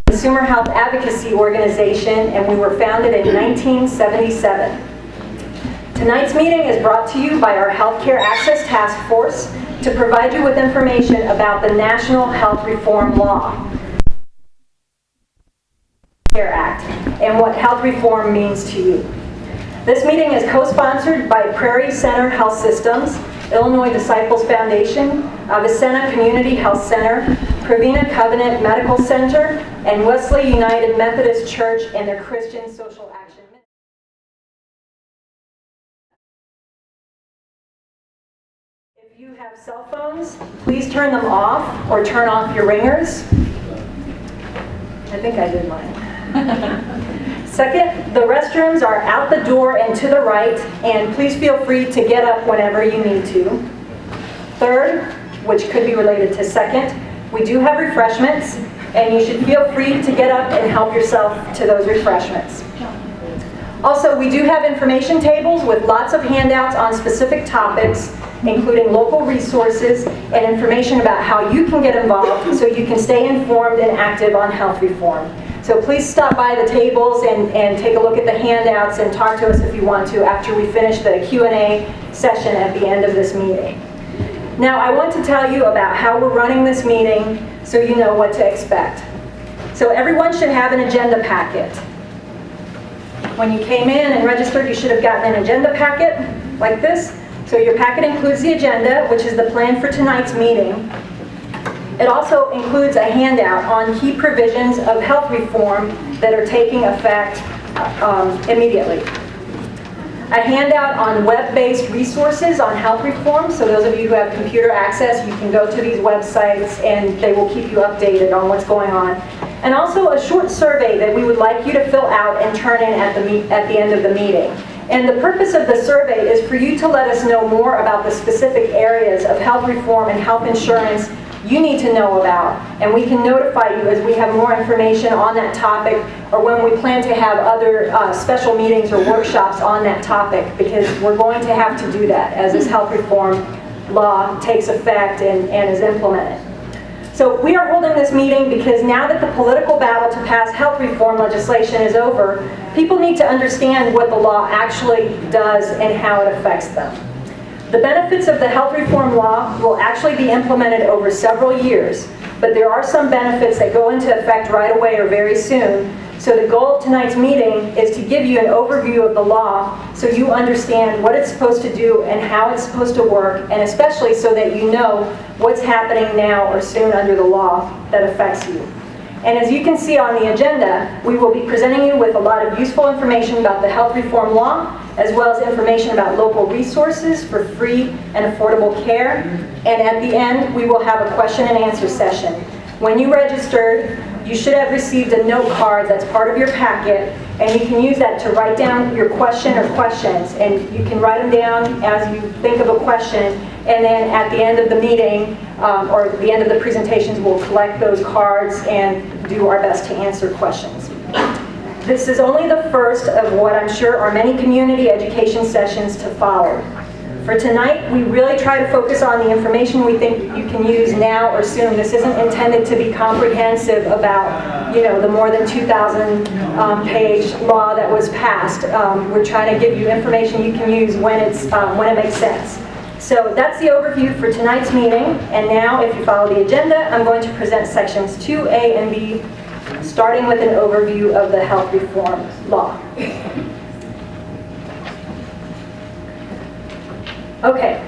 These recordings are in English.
Consumer Health Advocacy Organization, and we were founded in 1977. Tonight's meeting is brought to you by our Healthcare Access Task Force to provide you with information about the National Health Reform Law Act and what health reform means to you. This meeting is co-sponsored by Prairie Center Health Systems, Illinois Disciples Foundation, Avicenna Community Health Center, Pravina Covenant Medical Center, and Wesley United Methodist Church and their Christian Social Action. If you have cell phones, please turn them off or turn off your ringers. I think I did mine. Second, the restrooms are out the door and to the right, and please feel free to get up whenever you need to. Third, which could be related to second, we do have refreshments, and you should feel free to get up and help yourself to those refreshments. Also, we do have information tables with lots of handouts on specific topics, including local resources and information about how you can get involved so you can stay informed and active on health reform. So please stop by the tables and take a look at the handouts and talk to us if you want to after we finish the Q&A session at the end of this meeting. Now, I want to tell you about how we're running this meeting so you know what to expect. So everyone should have an agenda packet. When you came in and registered, you should have gotten an agenda packet like this. So your packet includes the agenda, which is the plan for tonight's meeting. It also includes a handout on key provisions of health reform that are taking effect immediately. A handout on web-based resources on health reform. So those of you who have computer access, you can go to these websites and they will keep you updated on what's going on. And also a short survey that we would like you to fill out and turn in at the end of the meeting. And the purpose of the survey is for you to let us know more about the specific areas of health reform and health insurance you need to know about, and we can notify you as we have more information on that topic or when we plan to have other special meetings or workshops on that topic, because we're going to have to do that as this health reform law takes effect and is implemented. So we are holding this meeting because now that the political battle to pass health reform legislation is over, people need to understand what the law actually does and how it affects them. The benefits of the health reform law will actually be implemented over several years, but there are some benefits that go into effect right away or very soon. So the goal of tonight's meeting is to give you an overview of the law so you understand what it's supposed to do and how it's supposed to work, and especially so that you know what's happening now or soon under the law that affects you. And as you can see on the agenda, we will be presenting you with a lot of useful information about the health reform law, as well as information about local resources for free and affordable care. And at the end, we will have a question and answer session. When you registered, you should have received a note card that's part of your packet, and you can use that to write down your question or questions. And you can write them down as you think of a question, and then at the end of the meeting, or the end of the presentations, we'll collect those cards and do our best to answer questions. This is only the first of what I'm sure are many community education sessions to follow. For tonight, we really try to focus on the information we think you can use now or soon. This isn't intended to be comprehensive about, the more than 2,000 page law that was passed. We're trying to give you information you can use when it makes sense. So that's the overview for tonight's meeting. And now, if you follow the agenda, I'm going to present sections 2A and B, starting with an overview of the health reform law. Okay,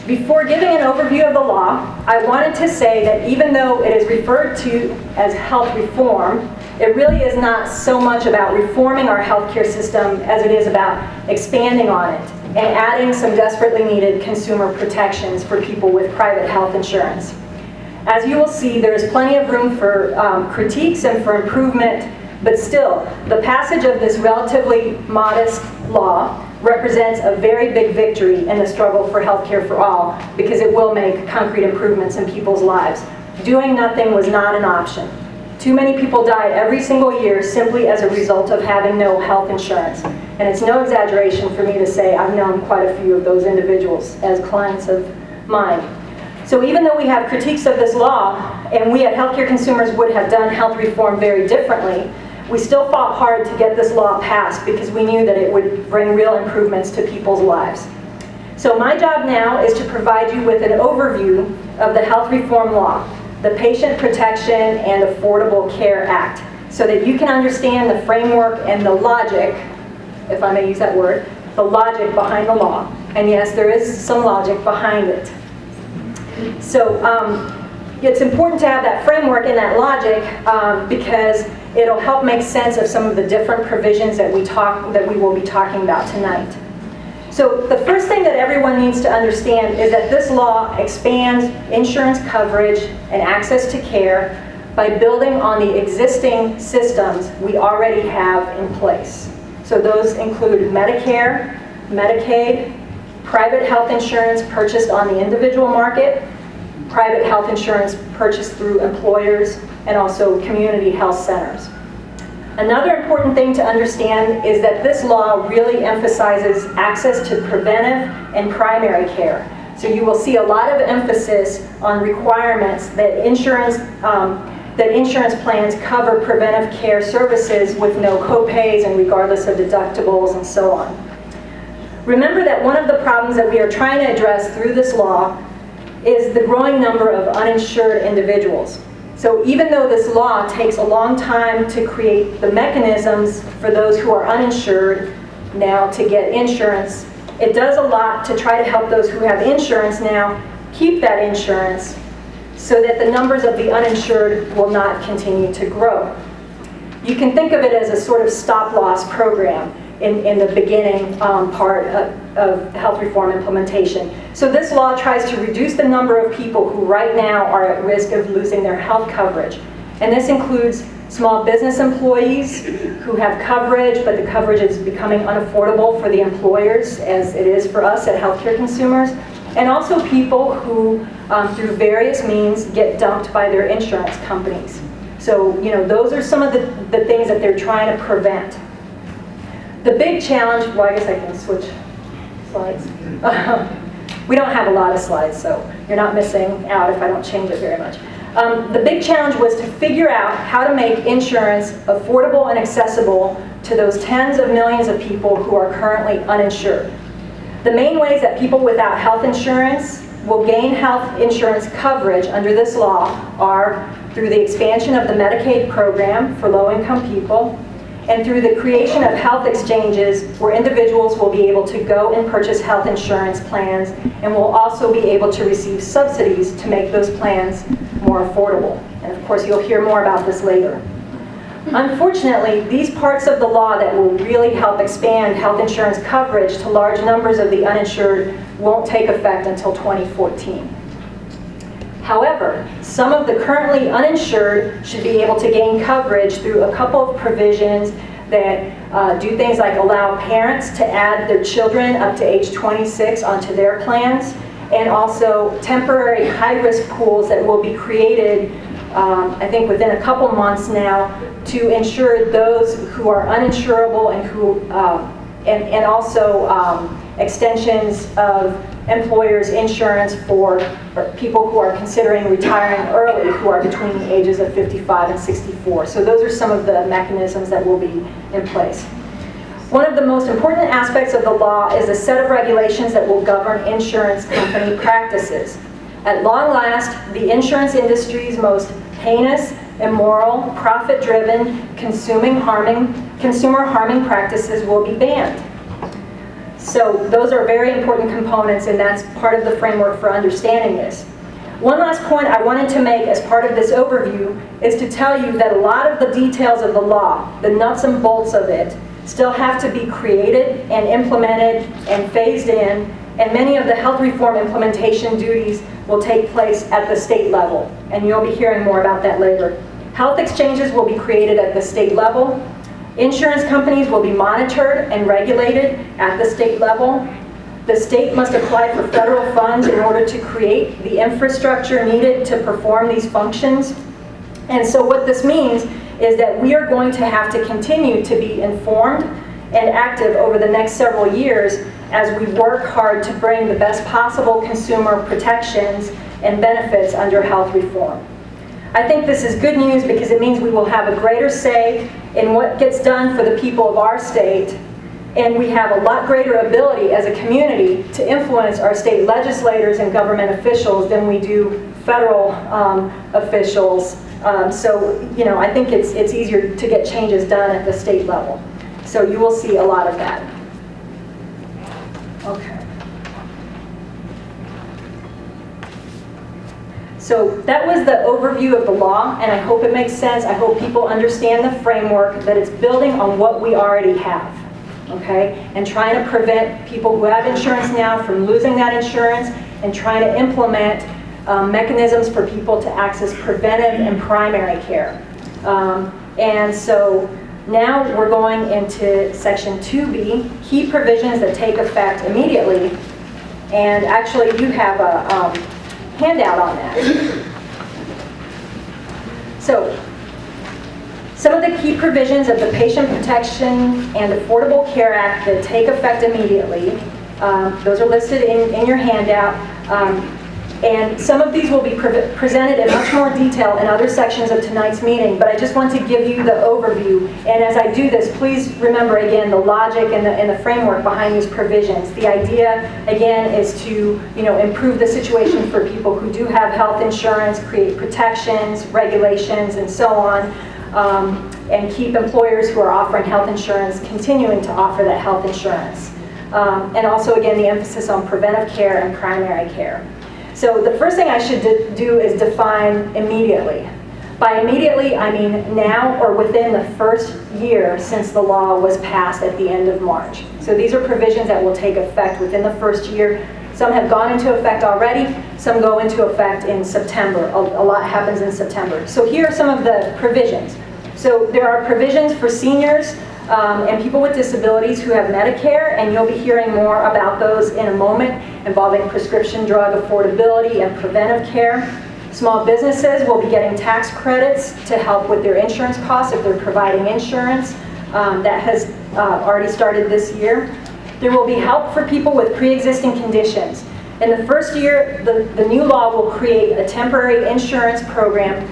before giving an overview of the law, I wanted to say that even though it is referred to as health reform, it really is not so much about reforming our healthcare system as it is about expanding on it and adding some desperately needed consumer protections for people with private health insurance. As you will see, there is plenty of room for critiques and for improvement, but still, the passage of this relatively modest law represents a very big victory in the struggle for healthcare for all, because it will make concrete improvements in people's lives. Doing nothing was not an option. Too many people die every single year simply as a result of having no health insurance. And it's no exaggeration for me to say I've known quite a few of those individuals as clients of mine. So even though we have critiques of this law, and we at Healthcare Consumers would have done health reform very differently, we still fought hard to get this law passed because we knew that it would bring real improvements to people's lives. So my job now is to provide you with an overview of the health reform law, the Patient Protection and Affordable Care Act, so that you can understand the framework and the logic, if I may use that word, the logic behind the law. And yes, there is some logic behind it. So it's important to have that framework and that logic because it'll help make sense of some of the different provisions that we will be talking about tonight. So the first thing that everyone needs to understand is that this law expands insurance coverage and access to care by building on the existing systems we already have in place. So those include Medicare, Medicaid, private health insurance purchased on the individual market, private health insurance purchased through employers, and also community health centers. Another important thing to understand is that this law really emphasizes access to preventive and primary care. So you will see a lot of emphasis on requirements that insurance plans cover preventive care services with no copays and regardless of deductibles and so on. Remember that one of the problems that we are trying to address through this law is the growing number of uninsured individuals. So even though this law takes a long time to create the mechanisms for those who are uninsured now to get insurance, it does a lot to try to help those who have insurance now keep that insurance so that the numbers of the uninsured will not continue to grow. You can think of it as a sort of stop-loss program in the beginning part of health reform implementation. So this law tries to reduce the number of people who right now are at risk of losing their health coverage. And this includes small business employees who have coverage, but the coverage is becoming unaffordable for the employers as it is for us at Healthcare Consumers. And also people who, through various means, get dumped by their insurance companies. So, those are some of the things that they're trying to prevent. The big challenge, well, I guess I can switch slides. We don't have a lot of slides, so you're not missing out if I don't change it very much. The big challenge was to figure out how to make insurance affordable and accessible to those tens of millions of people who are currently uninsured. The main ways that people without health insurance will gain health insurance coverage under this law are through the expansion of the Medicaid program for low-income people, and through the creation of health exchanges where individuals will be able to go and purchase health insurance plans and will also be able to receive subsidies to make those plans more affordable. And of course, you'll hear more about this later. Unfortunately, these parts of the law that will really help expand health insurance coverage to large numbers of the uninsured won't take effect until 2014. However, some of the currently uninsured should be able to gain coverage through a couple of provisions that do things like allow parents to add their children up to age 26 onto their plans, and also temporary high-risk pools that will be created, I think within a couple months now, to ensure those who are uninsurable and who, and also extensions of employers' insurance for people who are considering retiring early, who are between the ages of 55 and 64. So those are some of the mechanisms that will be in place. One of the most important aspects of the law is a set of regulations that will govern insurance company practices. At long last, the insurance industry's most heinous, immoral, profit-driven, consumer-harming practices will be banned. So those are very important components, and that's part of the framework for understanding this. One last point I wanted to make as part of this overview is to tell you that a lot of the details of the law, the nuts and bolts of it, still have to be created and implemented and phased in, and many of the health reform implementation duties will take place at the state level, and you'll be hearing more about that later. Health exchanges will be created at the state level. Insurance companies will be monitored and regulated at the state level. The state must apply for federal funds in order to create the infrastructure needed to perform these functions. And so what this means is that we are going to have to continue to be informed and active over the next several years as we work hard to bring the best possible consumer protections and benefits under health reform. I think this is good news because it means we will have a greater say in what gets done for the people of our state, and we have a lot greater ability as a community to influence our state legislators and government officials than we do federal officials. So, you know, I think it's easier to get changes done at the state level. So you will see a lot of that. Okay. So that was the overview of the law, and I hope it makes sense. I hope people understand the framework, that it's building on what we already have, okay? And trying to prevent people who have insurance now from losing that insurance, and trying to implement mechanisms for people to access preventive and primary care. And so now we're going into section 2B, key provisions that take effect immediately. And actually you have a handout on that. So, some of the key provisions of the Patient Protection and Affordable Care Act that take effect immediately, those are listed in your handout. And some of these will be presented in much more detail in other sections of tonight's meeting, but I just want to give you the overview. And as I do this, please remember again the logic and the framework behind these provisions. The idea, again, is to, you know, improve the situation for people who do have health insurance, create protections, regulations, and so on, and keep employers who are offering health insurance continuing to offer that health insurance. And also, again, the emphasis on preventive care and primary care. So the first thing I should do is define immediately. By immediately, I mean now or within the first year since the law was passed at the end of March. So these are provisions that will take effect within the first year. Some have gone into effect already, some go into effect in September. A lot happens in September. So here are some of the provisions. So there are provisions for seniors and people with disabilities who have Medicare, and you'll be hearing more about those in a moment, involving prescription drug affordability and preventive care. Small businesses will be getting tax credits to help with their insurance costs if they're providing insurance. That has already started this year. There will be help for people with pre-existing conditions. In the first year, the new law will create a temporary insurance program,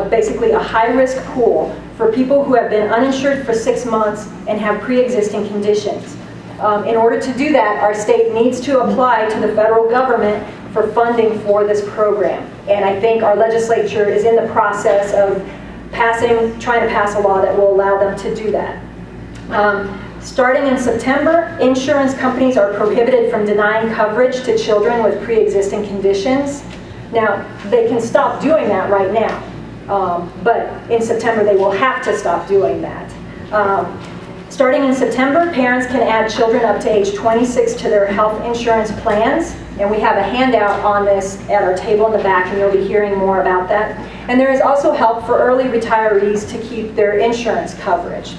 basically a high-risk pool for people who have been uninsured for 6 months and have pre-existing conditions. In order to do that, our state needs to apply to the federal government for funding for this program. And I think our legislature is in the process of trying to pass a law that will allow them to do that. Starting in September, insurance companies are prohibited from denying coverage to children with pre-existing conditions. Now, they can stop doing that right now, but in September they will have to stop doing that. Starting in September, parents can add children up to age 26 to their health insurance plans, and we have a handout on this at our table in the back, and you'll be hearing more about that. And there is also help for early retirees to keep their insurance coverage.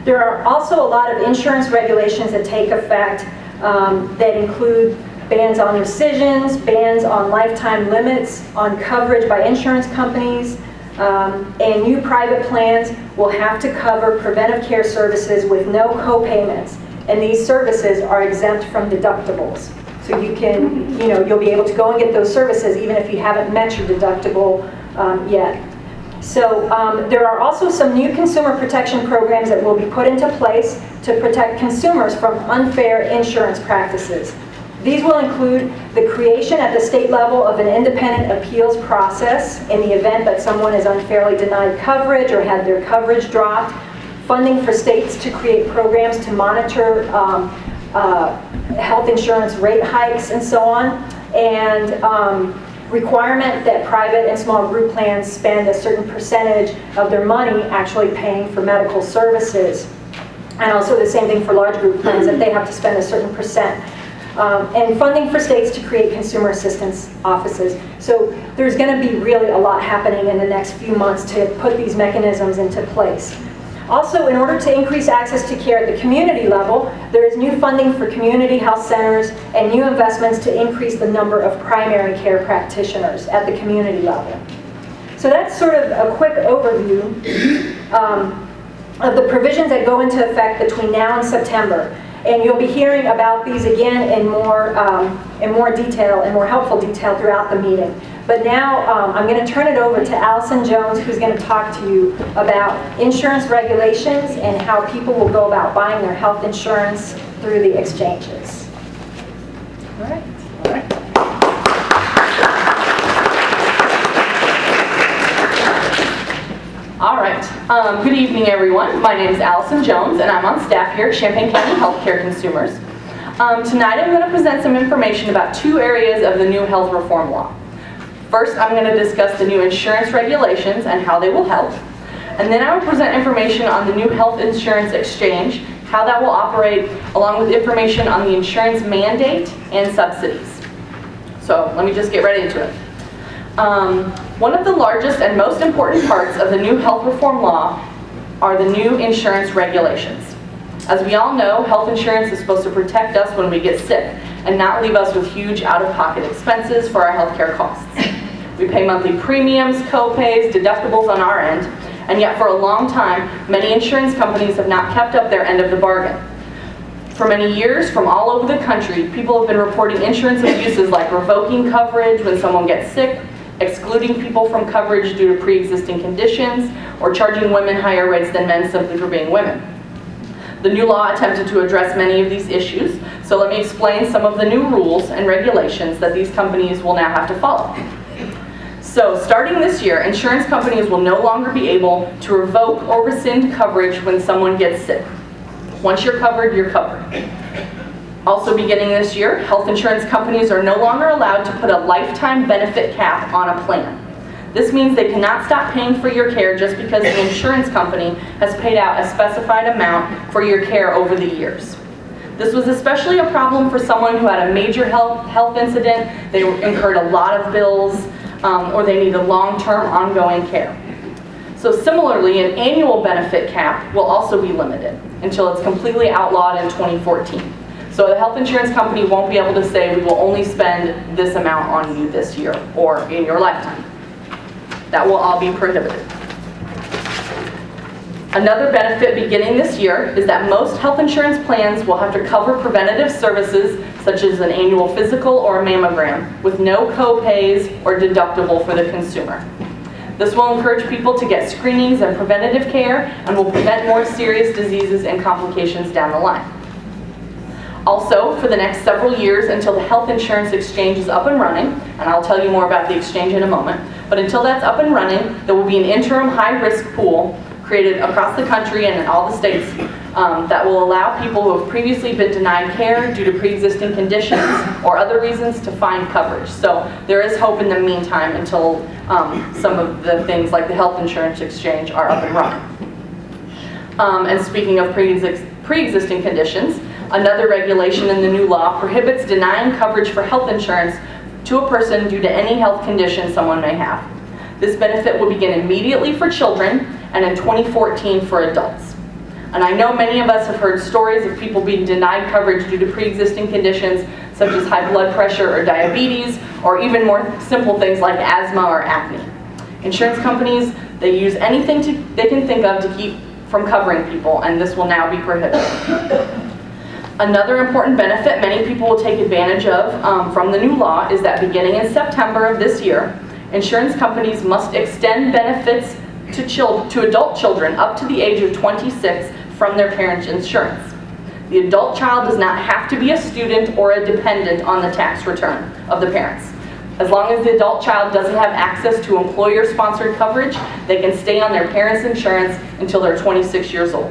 There are also a lot of insurance regulations that take effect that include bans on rescissions, bans on lifetime limits on coverage by insurance companies, and new private plans will have to cover preventive care services with no co-payments, and these services are exempt from deductibles. So you can, you'll be able to go and get those services even if you haven't met your deductible yet. So there are also some new consumer protection programs that will be put into place to protect consumers from unfair insurance practices. These will include the creation at the state level of an independent appeals process in the event that someone is unfairly denied coverage or had their coverage dropped, funding for states to create programs to monitor health insurance rate hikes and so on, and requirement that private and small group plans spend a certain percentage of their money actually paying for medical services. And also the same thing for large group plans, that they have to spend a certain percent. And funding for states to create consumer assistance offices. So there's going to be really a lot happening in the next few months to put these mechanisms into place. Also, in order to increase access to care at the community level, there is new funding for community health centers and new investments to increase the number of primary care practitioners at the community level. So that's sort of a quick overview of the provisions that go into effect between now and September. And you'll be hearing about these again in more detail, in more helpful detail throughout the meeting. But now I'm going to turn it over to Allison Jones, who's going to talk to you about insurance regulations and how people will go about buying their health insurance through the exchanges. All right. All right. All right. Good evening, everyone. My name is Allison Jones, and I'm on staff here at Champaign County Healthcare Consumers. Tonight, I'm going to present some information about two areas of the new health reform law. First, I'm going to discuss the new insurance regulations and how they will help. And then I will present information on the new health insurance exchange, how that will operate, along with information on the insurance mandate and subsidies. So let me just get right into it. One of the largest and most important parts of the new health reform law are the new insurance regulations. As we all know, health insurance is supposed to protect us when we get sick and not leave us with huge out-of-pocket expenses for our healthcare costs. We pay monthly premiums, co-pays, deductibles on our end, and yet for a long time, many insurance companies have not kept up their end of the bargain. For many years, from all over the country, people have been reporting insurance abuses like revoking coverage when someone gets sick, excluding people from coverage due to pre-existing conditions, or charging women higher rates than men simply for being women. The new law attempted to address many of these issues, so let me explain some of the new rules and regulations that these companies will now have to follow. So, starting this year, insurance companies will no longer be able to revoke or rescind coverage when someone gets sick. Once you're covered, you're covered. Also beginning this year, health insurance companies are no longer allowed to put a lifetime benefit cap on a plan. This means they cannot stop paying for your care just because the insurance company has paid out a specified amount for your care over the years. This was especially a problem for someone who had a major health incident, they incurred a lot of bills, or they needed long-term ongoing care. So similarly, an annual benefit cap will also be limited until it's completely outlawed in 2014. So the health insurance company won't be able to say, we will only spend this amount on you this year or in your lifetime. That will all be prohibited. Another benefit beginning this year is that most health insurance plans will have to cover preventative services such as an annual physical or a mammogram with no co-pays or deductible for the consumer. This will encourage people to get screenings and preventative care and will prevent more serious diseases and complications down the line. Also, for the next several years until the health insurance exchange is up and running, and I'll tell you more about the exchange in a moment, but until that's up and running, there will be an interim high-risk pool created across the country and in all the states that will allow people who have previously been denied care due to pre-existing conditions or other reasons to find coverage. So there is hope in the meantime until some of the things like the health insurance exchange are up and running. And speaking of pre-existing conditions, another regulation in the new law prohibits denying coverage for health insurance to a person due to any health condition someone may have. This benefit will begin immediately for children and in 2014 for adults. And I know many of us have heard stories of people being denied coverage due to pre-existing conditions such as high blood pressure or diabetes, or even more simple things like asthma or acne. Insurance companies, they use anything they can think of to keep from covering people, and this will now be prohibited. Another important benefit many people will take advantage of from the new law is that beginning in September of this year, insurance companies must extend benefits to adult children up to the age of 26 from their parents' insurance. The adult child does not have to be a student or a dependent on the tax return of the parents. As long as the adult child doesn't have access to employer-sponsored coverage, they can stay on their parents' insurance until they're 26 years old.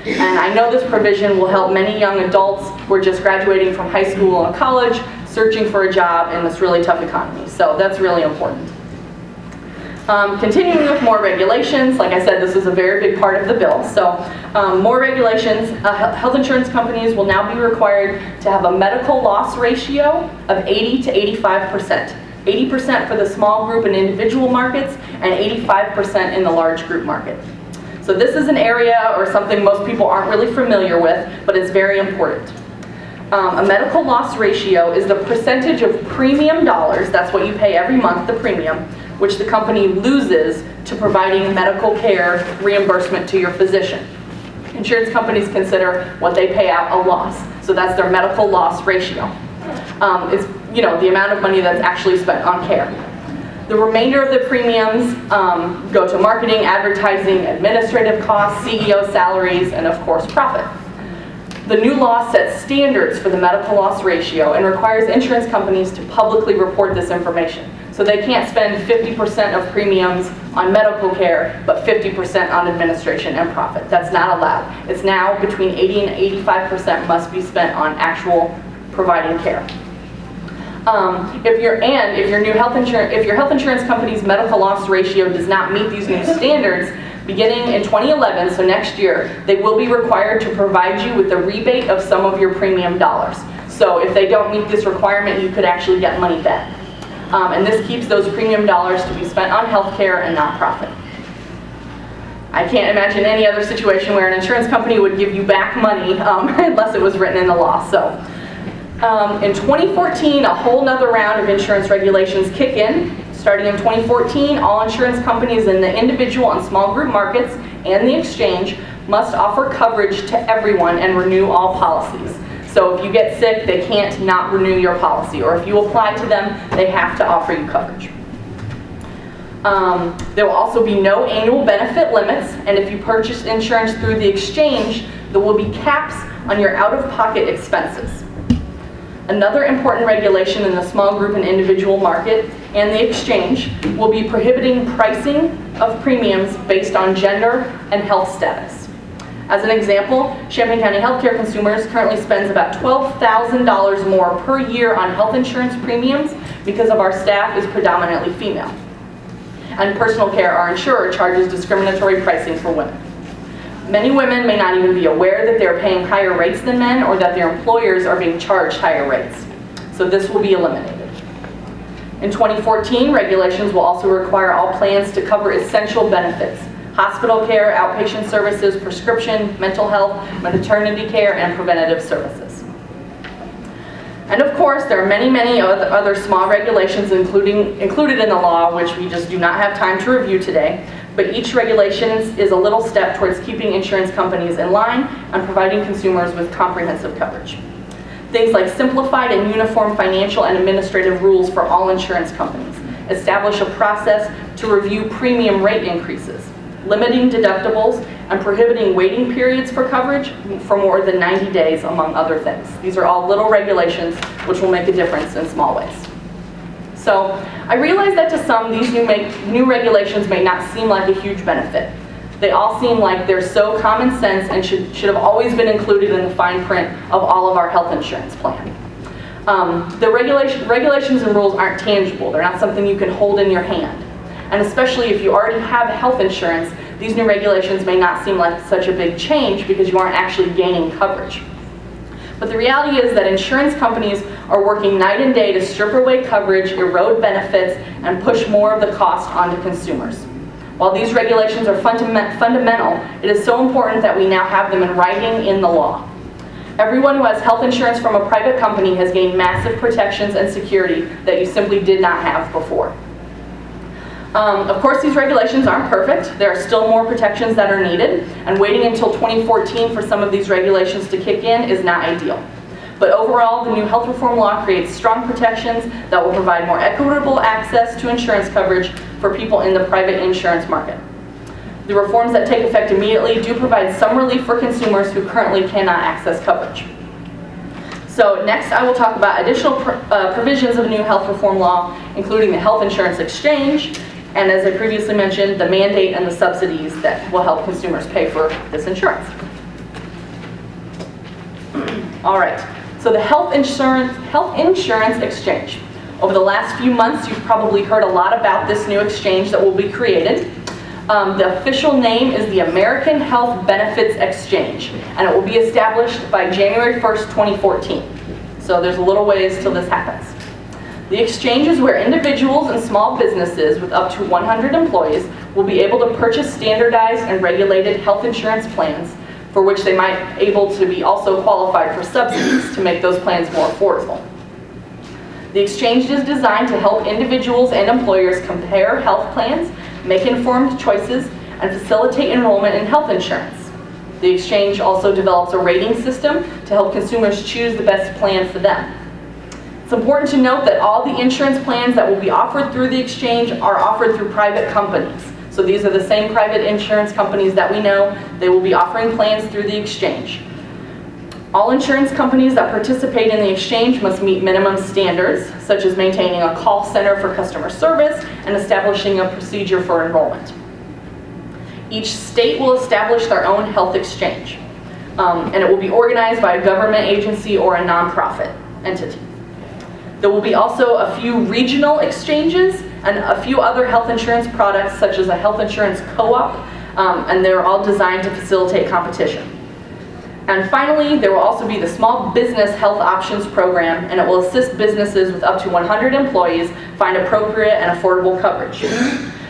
And I know this provision will help many young adults who are just graduating from high school or college, searching for a job in this really tough economy. So that's really important. Continuing with more regulations, like I said, this is a very big part of the bill. So more regulations, health insurance companies will now be required to have a medical loss ratio of 80 to 85%. 80% for the small group and individual markets, and 85% in the large group market. So this is an area or something most people aren't really familiar with, but it's very important. A medical loss ratio is the percentage of premium dollars, that's what you pay every month, the premium, which the company loses to providing medical care reimbursement to your physician. Insurance companies consider what they pay out a loss, so that's their medical loss ratio. It's the amount of money that's actually spent on care. The remainder of the premiums go to marketing, advertising, administrative costs, CEO salaries, and of course profit. The new law sets standards for the medical loss ratio and requires insurance companies to publicly report this information. So they can't spend 50% of premiums on medical care, but 50% on administration and profit. That's not allowed. It's now between 80 and 85% must be spent on actual providing care. If your health insurance company's medical loss ratio does not meet these new standards, beginning in 2011, so next year, they will be required to provide you with a rebate of some of your premium dollars. So if they don't meet this requirement, you could actually get money back. And this keeps those premium dollars to be spent on health care and not profit. I can't imagine any other situation where an insurance company would give you back money unless it was written in the law. So in 2014, a whole nother round of insurance regulations kick in. Starting in 2014, all insurance companies in the individual and small group markets and the exchange must offer coverage to everyone and renew all policies. So if you get sick, they can't not renew your policy, or if you apply to them, they have to offer you coverage. There will also be no annual benefit limits, and if you purchase insurance through the exchange, there will be caps on your out-of-pocket expenses. Another important regulation in the small group and individual market and the exchange will be prohibiting pricing of premiums based on gender and health status. As an example, Champaign County healthcare consumers currently spends about $12,000 more per year on health insurance premiums because of our staff is predominantly female. And personal care, our insurer charges discriminatory pricing for women. Many women may not even be aware that they're paying higher rates than men or that their employers are being charged higher rates. So this will be eliminated. In 2014, regulations will also require all plans to cover essential benefits: hospital care, outpatient services, prescription, mental health, maternity care, and preventative services. And of course, there are many other small regulations included in the law, which we just do not have time to review today. But each regulation is a little step towards keeping insurance companies in line and providing consumers with comprehensive coverage. Things like simplified and uniform financial and administrative rules for all insurance companies, establish a process to review premium rate increases, limiting deductibles, and prohibiting waiting periods for coverage for more than 90 days, among other things. These are all little regulations which will make a difference in small ways. So I realize that to some, these new regulations may not seem like a huge benefit. They all seem like they're so common sense and should have always been included in the fine print of all of our health insurance plan. The regulations and rules aren't tangible. They're not something you can hold in your hand. And especially if you already have health insurance, these new regulations may not seem like such a big change because you aren't actually gaining coverage. But the reality is that insurance companies are working night and day to strip away coverage, erode benefits, and push more of the cost onto consumers. While these regulations are fundamental, it is so important that we now have them in writing in the law. Everyone who has health insurance from a private company has gained massive protections and security that you simply did not have before. Of course, these regulations aren't perfect. There are still more protections that are needed, and waiting until 2014 for some of these regulations to kick in is not ideal. But overall, the new health reform law creates strong protections that will provide more equitable access to insurance coverage for people in the private insurance market. The reforms that take effect immediately do provide some relief for consumers who currently cannot access coverage. So next I will talk about additional provisions of the new health reform law, including the health insurance exchange, and as I previously mentioned, the mandate and the subsidies that will help consumers pay for this insurance. All right, so the health insurance exchange. Over the last few months, you've probably heard a lot about this new exchange that will be created. The official name is the American Health Benefits Exchange, and it will be established by January 1st, 2014. So there's a little ways till this happens. The exchange is where individuals and small businesses with up to 100 employees will be able to purchase standardized and regulated health insurance plans for which they might be able to be also qualified for subsidies to make those plans more affordable. The exchange is designed to help individuals and employers compare health plans, make informed choices, and facilitate enrollment in health insurance. The exchange also develops a rating system to help consumers choose the best plan for them. It's important to note that all the insurance plans that will be offered through the exchange are offered through private companies. So these are the same private insurance companies that we know. They will be offering plans through the exchange. All insurance companies that participate in the exchange must meet minimum standards, such as maintaining a call center for customer service and establishing a procedure for enrollment. Each state will establish their own health exchange, and it will be organized by a government agency or a nonprofit entity. There will be also a few regional exchanges and a few other health insurance products, such as a health insurance co-op, and they're all designed to facilitate competition. And finally, there will also be the Small Business Health Options Program, and it will assist businesses with up to 100 employees find appropriate and affordable coverage.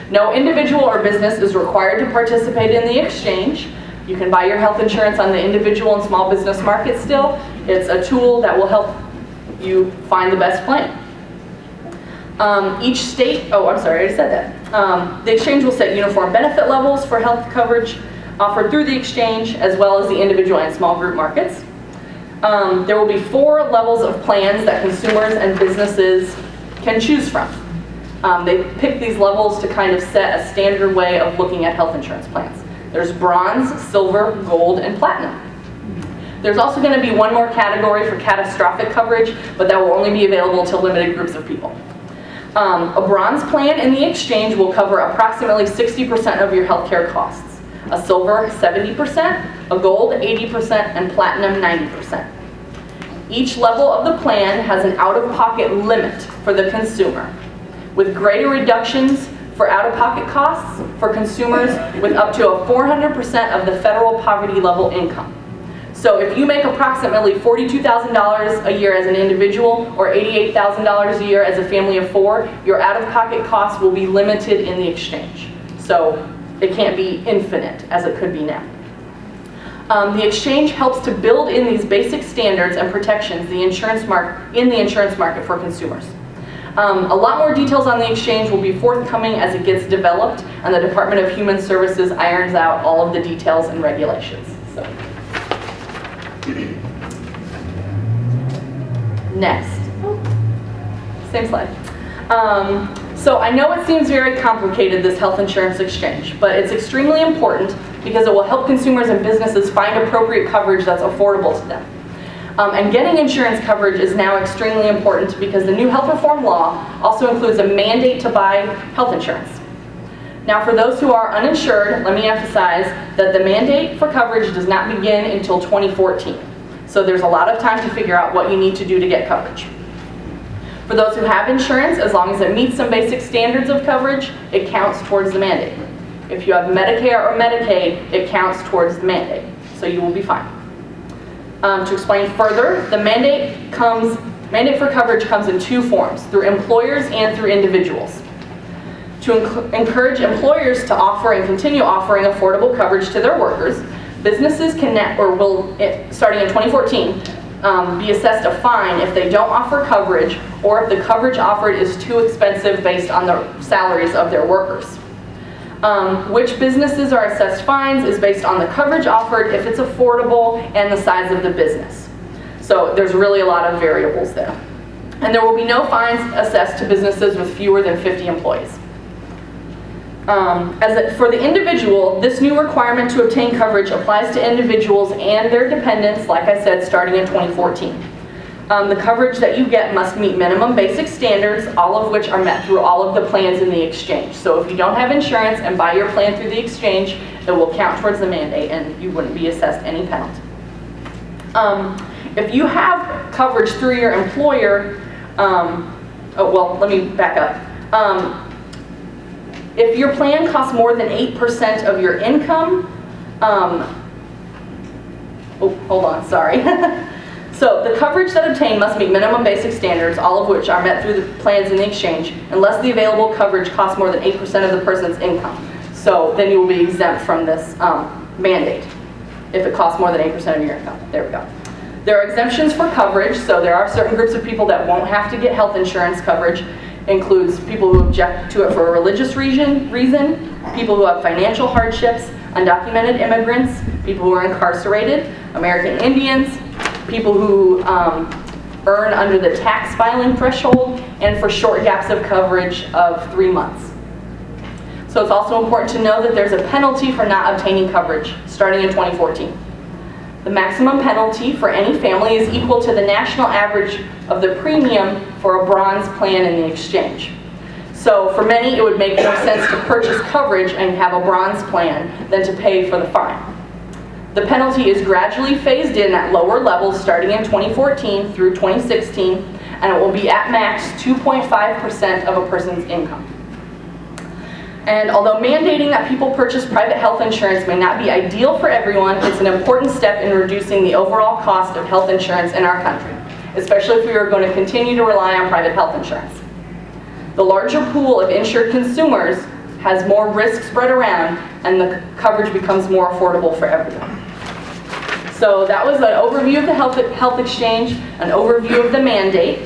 No individual or business is required to participate in the exchange. You can buy your health insurance on the individual and small business market still. It's a tool that will help you find the best plan. Each state, oh, I'm sorry, I already said that. The exchange will set uniform benefit levels for health coverage offered through the exchange, as well as the individual and small group markets. There will be 4 levels of plans that consumers and businesses can choose from. They pick these levels to kind of set a standard way of looking at health insurance plans. There's bronze, silver, gold, and platinum. There's also going to be one more category for catastrophic coverage, but that will only be available to limited groups of people. A bronze plan in the exchange will cover approximately 60% of your healthcare costs. A silver, 70%, a gold, 80%, and platinum, 90%. Each level of the plan has an out-of-pocket limit for the consumer, with greater reductions for out-of-pocket costs for consumers with up to a 400% of the federal poverty level income. So if you make approximately $42,000 a year as an individual or $88,000 a year as a family of 4, your out-of-pocket costs will be limited in the exchange. So it can't be infinite as it could be now. The exchange helps to build in these basic standards and protections in the insurance market for consumers. A lot more details on the exchange will be forthcoming as it gets developed and the Department of Human Services irons out all of the details and regulations. So. Next. Same slide. So I know it seems very complicated, this health insurance exchange, but it's extremely important because it will help consumers and businesses find appropriate coverage that's affordable to them. And getting insurance coverage is now extremely important because the new health reform law also includes a mandate to buy health insurance. Now for those who are uninsured, let me emphasize that the mandate for coverage does not begin until 2014. So there's a lot of time to figure out what you need to do to get coverage. For those who have insurance, as long as it meets some basic standards of coverage, it counts towards the mandate. If you have Medicare or Medicaid, it counts towards the mandate. So you will be fine. To explain further, the mandate for coverage comes in 2 forms, through employers and through individuals. To encourage employers to offer and continue offering affordable coverage to their workers, businesses can starting in 2014, be assessed a fine if they don't offer coverage or if the coverage offered is too expensive based on the salaries of their workers. Which businesses are assessed fines is based on the coverage offered, if it's affordable, and the size of the business. So there's really a lot of variables there. And there will be no fines assessed to businesses with fewer than 50 employees. For the individual, this new requirement to obtain coverage applies to individuals and their dependents, like I said, starting in 2014. The coverage that you get must meet minimum basic standards, all of which are met through all of the plans in the exchange. So if you don't have insurance and buy your plan through the exchange, it will count towards the mandate and you wouldn't be assessed any penalty. If you have coverage through your employer, let me back up. If your plan costs more than 8% of your income, hold on, sorry. So the coverage that obtained must meet minimum basic standards, all of which are met through the plans in the exchange, unless the available coverage costs more than 8% of the person's income. So then you will be exempt from this mandate if it costs more than 8% of your income. There we go. There are exemptions for coverage, so there are certain groups of people that won't have to get health insurance coverage. Includes people who object to it for a religious reason, people who have financial hardships, undocumented immigrants, people who are incarcerated, American Indians, people who earn under the tax filing threshold, and for short gaps of coverage of 3 months. So it's also important to know that there's a penalty for not obtaining coverage starting in 2014. The maximum penalty for any family is equal to the national average of the premium for a bronze plan in the exchange. So for many, it would make more sense to purchase coverage and have a bronze plan than to pay for the fine. The penalty is gradually phased in at lower levels starting in 2014 through 2016, and it will be at max 2.5% of a person's income. And although mandating that people purchase private health insurance may not be ideal for everyone, it's an important step in reducing the overall cost of health insurance in our country, especially if we are going to continue to rely on private health insurance. The larger pool of insured consumers has more risk spread around, and the coverage becomes more affordable for everyone. So that was an overview of the health exchange, an overview of the mandate.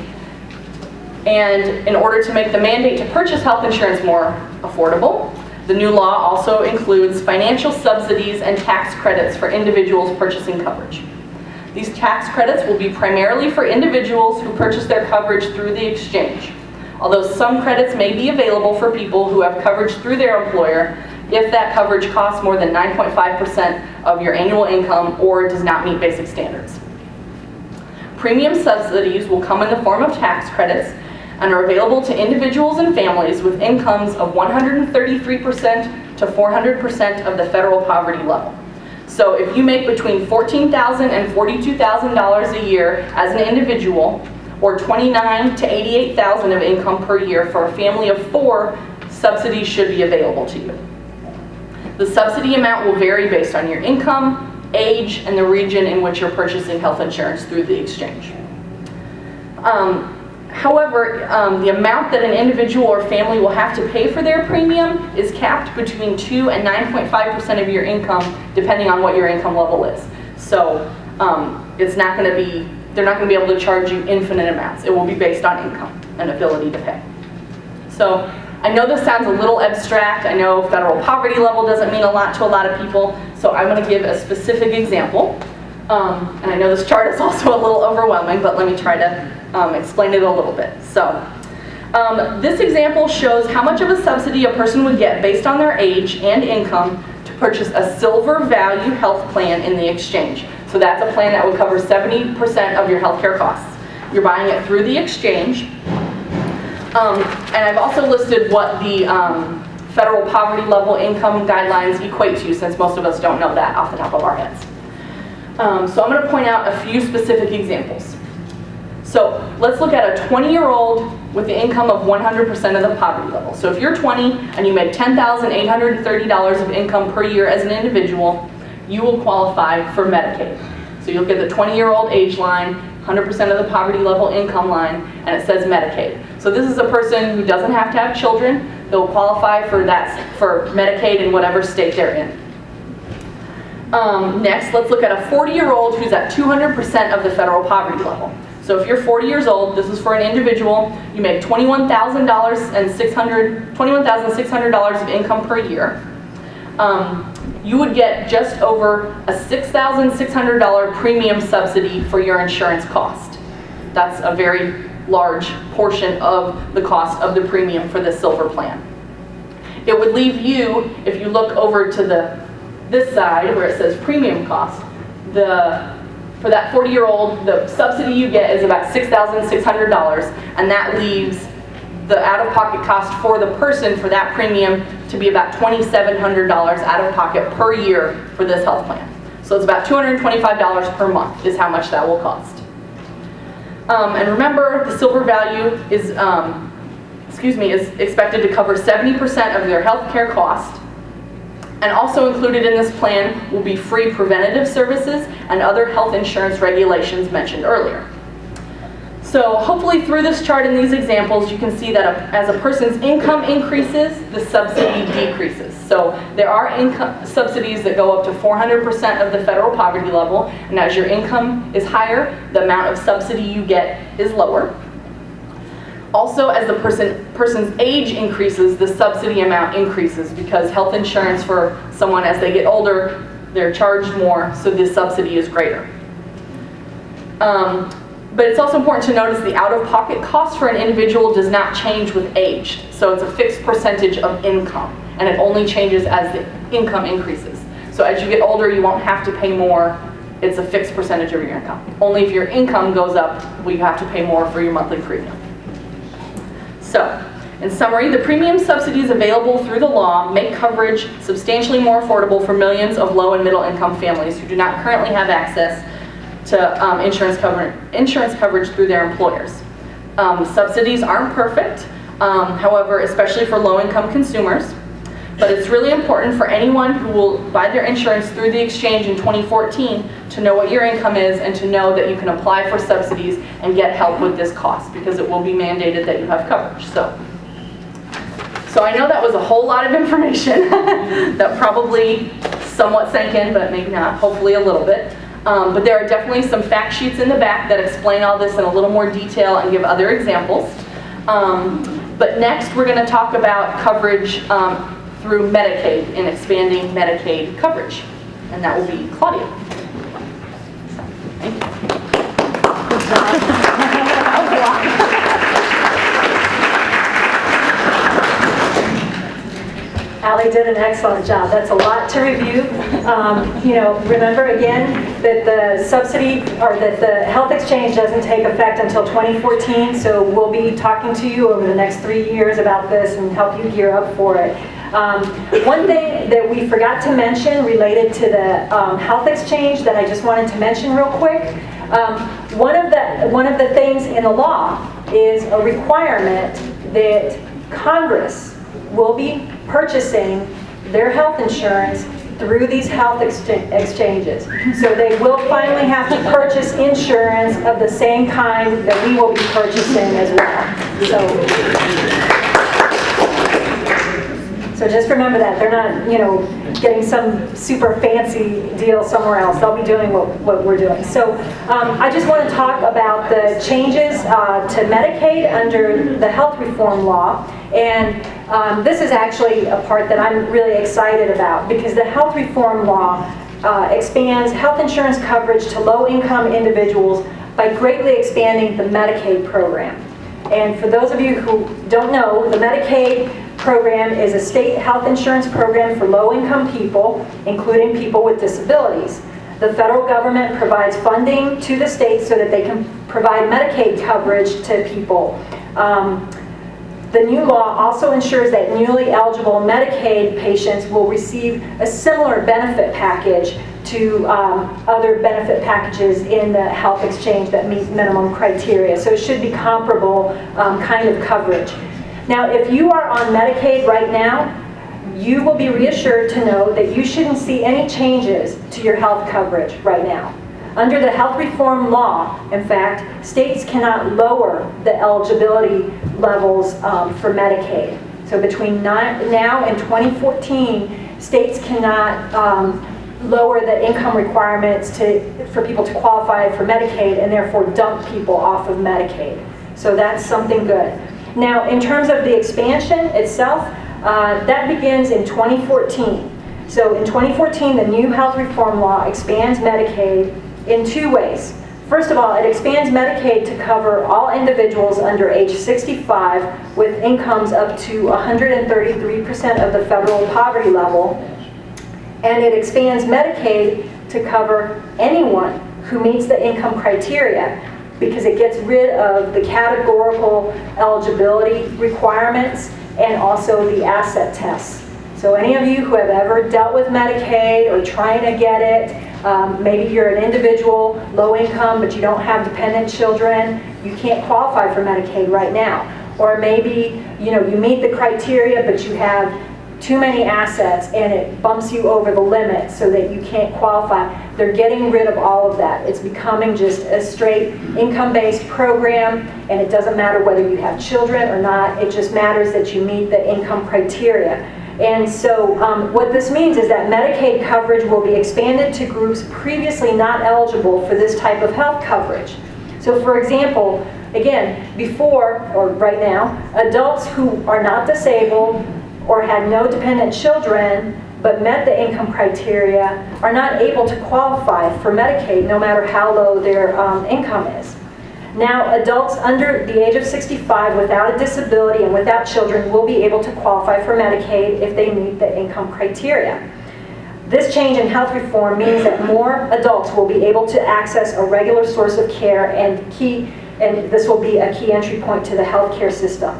And in order to make the mandate to purchase health insurance more affordable, the new law also includes financial subsidies and tax credits for individuals purchasing coverage. These tax credits will be primarily for individuals who purchase their coverage through the exchange, although some credits may be available for people who have coverage through their employer if that coverage costs more than 9.5% of your annual income or does not meet basic standards. Premium subsidies will come in the form of tax credits and are available to individuals and families with incomes of 133% to 400% of the federal poverty level. So if you make between $14,000 and $42,000 a year as an individual, or $29,000 to $88,000 of income per year for a family of 4, subsidies should be available to you. The subsidy amount will vary based on your income, age, and the region in which you're purchasing health insurance through the exchange. However, the amount that an individual or family will have to pay for their premium is capped between 2 and 9.5% of your income, depending on what your income level is. So it's not going to be, they're not going to be able to charge you infinite amounts. It will be based on income and ability to pay. So I know this sounds a little abstract. I know federal poverty level doesn't mean a lot to a lot of people. So I'm going to give a specific example. And I know this chart is also a little overwhelming, but let me try to explain it a little bit. So this example shows how much of a subsidy a person would get based on their age and income to purchase a silver value health plan in the exchange. So that's a plan that would cover 70% of your healthcare costs. You're buying it through the exchange. And I've also listed what the federal poverty level income guidelines equate to, since most of us don't know that off the top of our heads. So I'm going to point out a few specific examples. So let's look at a 20-year-old with the income of 100% of the poverty level. So if you're 20 and you make $10,830 of income per year as an individual, you will qualify for Medicaid. So you'll get the 20-year-old age line, 100% of the poverty level income line, and it says Medicaid. So this is a person who doesn't have to have children. They'll qualify for Medicaid in whatever state they're in. Next, let's look at a 40-year-old who's at 200% of the federal poverty level. So if you're 40 years old, this is for an individual, you make $21,600 of income per year. You would get just over a $6,600 premium subsidy for your insurance cost. That's a very large portion of the cost of the premium for this silver plan. It would leave you, if you look over to this side where it says premium cost, for that 40-year-old, the subsidy you get is about $6,600, and that leaves the out-of-pocket cost for the person for that premium to be about $2,700 out-of-pocket per year for this health plan. So it's about $225 per month is how much that will cost. And remember, the silver value is expected to cover 70% of their health care cost. And also included in this plan will be free preventative services and other health insurance regulations mentioned earlier. So hopefully through this chart and these examples, you can see that as a person's income increases, the subsidy decreases. So there are income subsidies that go up to 400% of the federal poverty level, and as your income is higher, the amount of subsidy you get is lower. Also, as the person's age increases, the subsidy amount increases because health insurance for someone as they get older, they're charged more, so the subsidy is greater. But it's also important to notice the out-of-pocket cost for an individual does not change with age. So it's a fixed percentage of income, and it only changes as the income increases. So as you get older, you won't have to pay more. It's a fixed percentage of your income. Only if your income goes up, will you have to pay more for your monthly premium. So, in summary, the premium subsidies available through the law make coverage substantially more affordable for millions of low and middle income families who do not currently have access to insurance coverage through their employers. Subsidies aren't perfect, however, especially for low income consumers, but it's really important for anyone who will buy their insurance through the exchange in 2014 to know what your income is and to know that you can apply for subsidies and get help with this cost, because it will be mandated that you have coverage. So I know that was a whole lot of information that probably somewhat sank in, but maybe not, hopefully a little bit. But there are definitely some fact sheets in the back that explain all this in a little more detail and give other examples. But next we're going to talk about coverage through Medicaid and expanding Medicaid coverage. And that will be Claudia. Thank you. Allie did an excellent job. That's a lot to review. Remember again that the subsidy or that the health exchange doesn't take effect until 2014, so we'll be talking to you over the next 3 years about this and help you gear up for it. One thing that we forgot to mention related to the health exchange that I just wanted to mention real quick, one of the things in the law is a requirement that Congress will be purchasing their health insurance through these health exchanges. So they will finally have to purchase insurance of the same kind that we will be purchasing as well. So just remember that. They're not, getting some super fancy deal somewhere else. They'll be doing what we're doing. So I just want to talk about the changes to Medicaid under the health reform law. And this is actually a part that I'm really excited about, because the health reform law expands health insurance coverage to low-income individuals by greatly expanding the Medicaid program. And for those of you who don't know, the Medicaid program is a state health insurance program for low-income people, including people with disabilities. The federal government provides funding to the states so that they can provide Medicaid coverage to people. The new law also ensures that newly eligible Medicaid patients will receive a similar benefit package to other benefit packages in the health exchange that meet minimum criteria. So it should be comparable kind of coverage. Now, if you are on Medicaid right now, you will be reassured to know that you shouldn't see any changes to your health coverage right now. Under the health reform law, in fact, states cannot lower the eligibility levels for Medicaid. So between now and 2014, states cannot lower the income requirements for people to qualify for Medicaid and therefore dump people off of Medicaid. So that's something good. Now, in terms of the expansion itself, that begins in 2014. So in 2014, the new health reform law expands Medicaid in 2 ways. First of all, it expands Medicaid to cover all individuals under age 65 with incomes up to 133% of the federal poverty level. And it expands Medicaid to cover anyone who meets the income criteria, because it gets rid of the categorical eligibility requirements and also the asset tests. So any of you who have ever dealt with Medicaid or trying to get it, maybe you're an individual, low income, but you don't have dependent children, you can't qualify for Medicaid right now. Or maybe you meet the criteria, but you have too many assets and it bumps you over the limit so that you can't qualify. They're getting rid of all of that. It's becoming just a straight income-based program, and it doesn't matter whether you have children or not. It just matters that you meet the income criteria. And so what this means is that Medicaid coverage will be expanded to groups previously not eligible for this type of health coverage. So for example, again, before, or right now, adults who are not disabled or had no dependent children but met the income criteria are not able to qualify for Medicaid no matter how low their income is. Now, adults under the age of 65 without a disability and without children will be able to qualify for Medicaid if they meet the income criteria. This change in health reform means that more adults will be able to access a regular source of care, and this will be a key entry point to the healthcare system.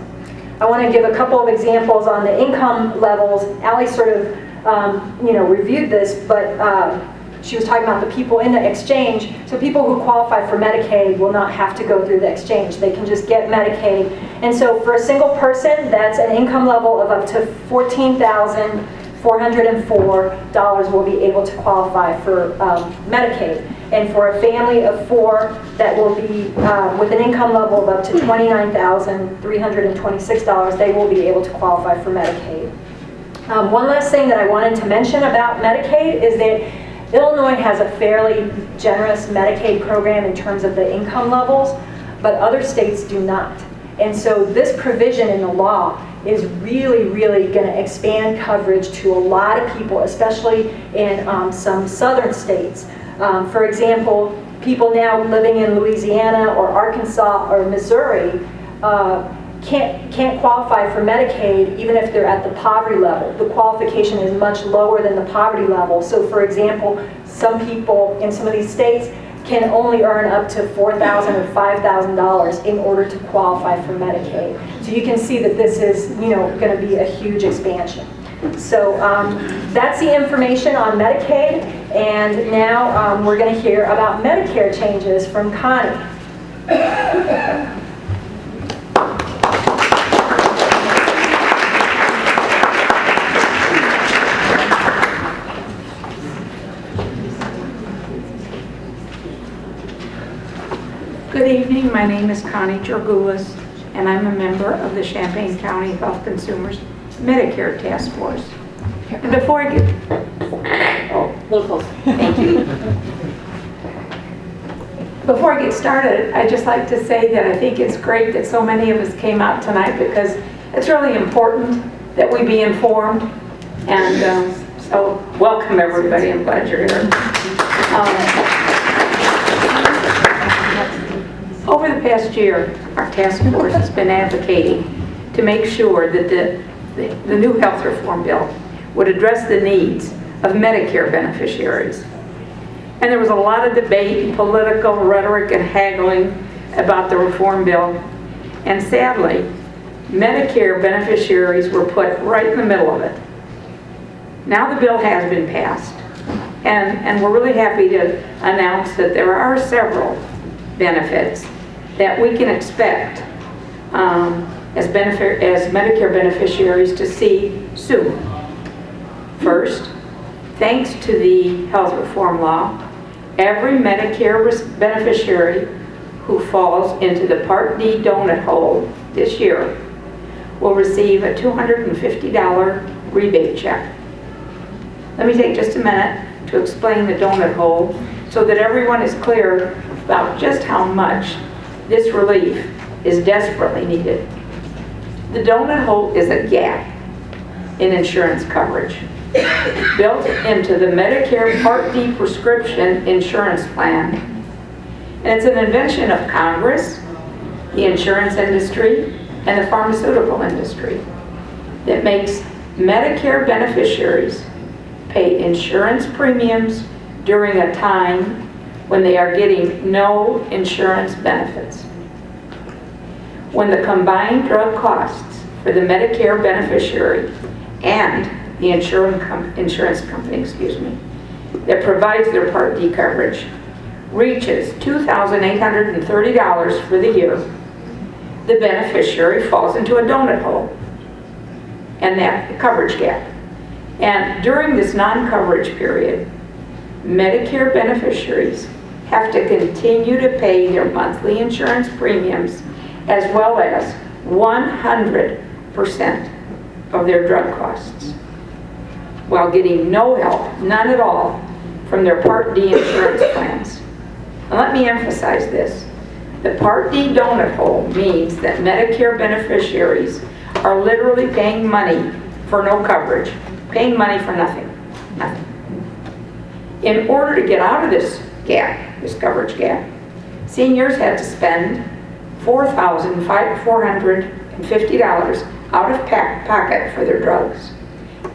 I want to give a couple of examples on the income levels. Allie sort of reviewed this, but she was talking about the people in the exchange. So people who qualify for Medicaid will not have to go through the exchange. They can just get Medicaid. And so for a single person, that's an income level of up to $14,404 will be able to qualify for Medicaid. And for a family of 4, that will be with an income level of up to $29,326, they will be able to qualify for Medicaid. One last thing that I wanted to mention about Medicaid is that Illinois has a fairly generous Medicaid program in terms of the income levels, but other states do not. And so this provision in the law is really, really going to expand coverage to a lot of people, especially in some southern states. For example, people now living in Louisiana or Arkansas or Missouri can't qualify for Medicaid even if they're at the poverty level. The qualification is much lower than the poverty level. So for example, some people in some of these states can only earn up to $4,000 or $5,000 in order to qualify for Medicaid. So you can see that this is going to be a huge expansion. So that's the information on Medicaid, and now we're going to hear about Medicare changes from Connie. Good evening, my name is Connie Jorgulis, and I'm a member of the Champaign County Health Consumers Medicare Task Force. And before I get, thank you. Before I get started, I'd just like to say that I think it's great that so many of us came out tonight, because it's really important that we be informed. And so welcome everybody, I'm glad you're here. Over the past year, our task force has been advocating to make sure that the new health reform bill would address the needs of Medicare beneficiaries. And there was a lot of debate, political rhetoric, and haggling about the reform bill. And sadly, Medicare beneficiaries were put right in the middle of it. Now the bill has been passed, and we're really happy to announce that there are several benefits that we can expect as Medicare beneficiaries to see soon. First, thanks to the health reform law, every Medicare beneficiary who falls into the Part D donut hole this year will receive a $250 rebate check. Let me take just a minute to explain the donut hole so that everyone is clear about just how much this relief is desperately needed. The donut hole is a gap in insurance coverage built into the Medicare Part D prescription insurance plan. And it's an invention of Congress, the insurance industry, and the pharmaceutical industry that makes Medicare beneficiaries pay insurance premiums during a time when they are getting no insurance benefits. When the combined drug costs for the Medicare beneficiary and the insurance company, that provides their Part D coverage reaches $2,830 for the year, the beneficiary falls into a donut hole and that coverage gap. And during this non-coverage period, Medicare beneficiaries have to continue to pay their monthly insurance premiums as well as 100% of their drug costs, while getting no help, none at all, from their Part D insurance plans. And let me emphasize this. The Part D donut hole means that Medicare beneficiaries are literally paying money for no coverage, paying money for nothing. In order to get out of this gap, this coverage gap, Seniors had to spend $4,450 out of pocket for their drugs.